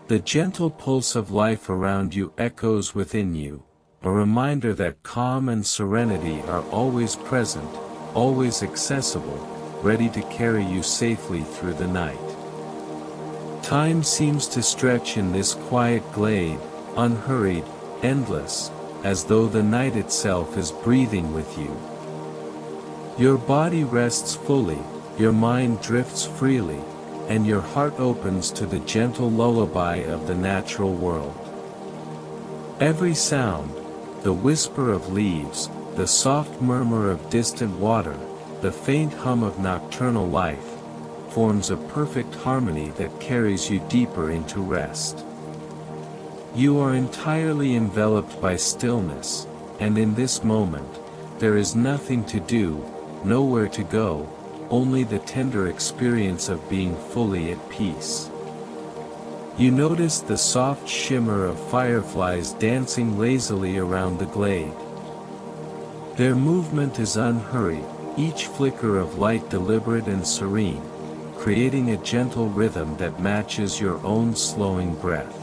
The gentle pulse of life around you echoes within you, a reminder that calm and serenity are always present, always accessible, ready to carry you safely through the night. Time seems to stretch in this quiet glade, unhurried, endless, as though the night itself is breathing with you. Your body rests fully, your mind drifts freely, and your heart opens to the gentle lullaby of the natural world. Every sound, the whisper of leaves, the soft murmur of distant water, the faint hum of nocturnal life, forms a perfect harmony that carries you deeper into rest. You are entirely enveloped by stillness, and in this moment, there is nothing to do, nowhere to go, only the tender experience of being fully at peace. You notice the soft shimmer of fireflies dancing lazily around the glade. Their movement is unhurried, each flicker of light deliberate and serene, creating a gentle rhythm that matches your own slowing breath.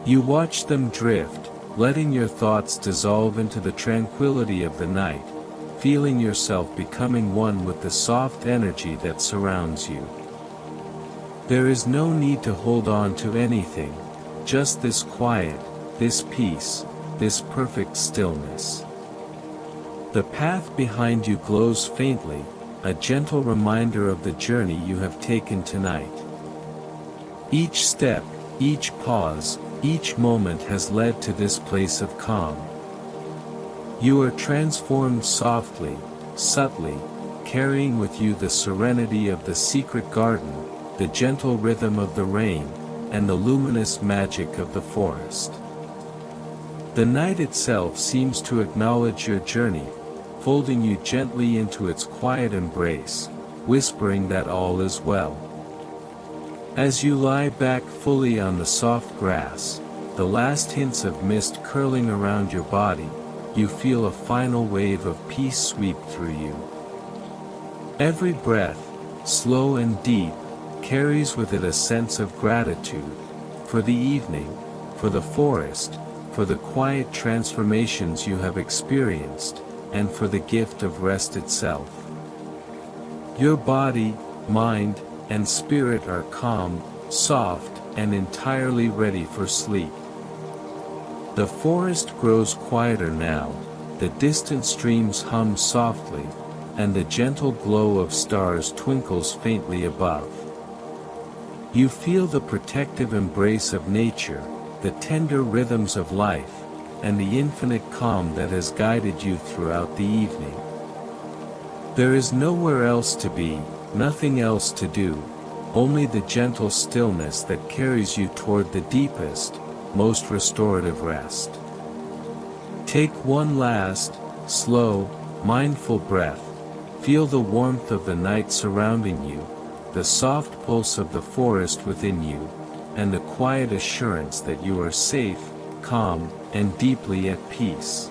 You watch them drift, letting your thoughts dissolve into the tranquility of the night, feeling yourself becoming one with the soft energy that surrounds you. There is no need to hold on to anything, just this quiet, this peace, this perfect stillness. The path behind you glows faintly, a gentle reminder of the journey you have taken tonight. Each step, each pause, each moment has led to this place of calm. You are transformed softly, subtly, carrying with you the serenity of the secret garden, the gentle rhythm of the rain, and the luminous magic of the forest. The night itself seems to acknowledge your journey, folding you gently into its quiet embrace, whispering that all is well. As you lie back fully on the soft grass, the last hints of mist curling around your body, you feel a final wave of peace sweep through you. Every breath, slow and deep, carries with it a sense of gratitude, for the evening, for the forest, for the quiet transformations you have experienced, and for the gift of rest itself. Your body, mind, and spirit are calm, soft, and entirely ready for sleep. The forest grows quieter now, the distant streams hum softly, and the gentle glow of stars twinkles faintly above. You feel the protective embrace of nature, the tender rhythms of life, and the infinite calm that has guided you throughout the evening. There is nowhere else to be, nothing else to do, only the gentle stillness that carries you toward the deepest, most restorative rest. Take one last, slow, mindful breath, feel the warmth of the night surrounding you, the soft pulse of the forest within you, and the quiet assurance that you are safe, calm, and deeply at peace.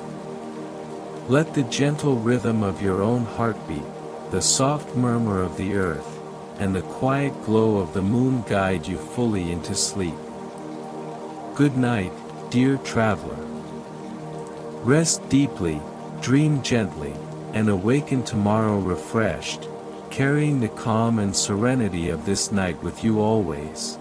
Let the gentle rhythm of your own heartbeat, the soft murmur of the earth, and the quiet glow of the moon guide you fully into sleep. Good night, dear traveler. Rest deeply, dream gently, and awaken tomorrow refreshed, carrying the calm and serenity of this night with you always.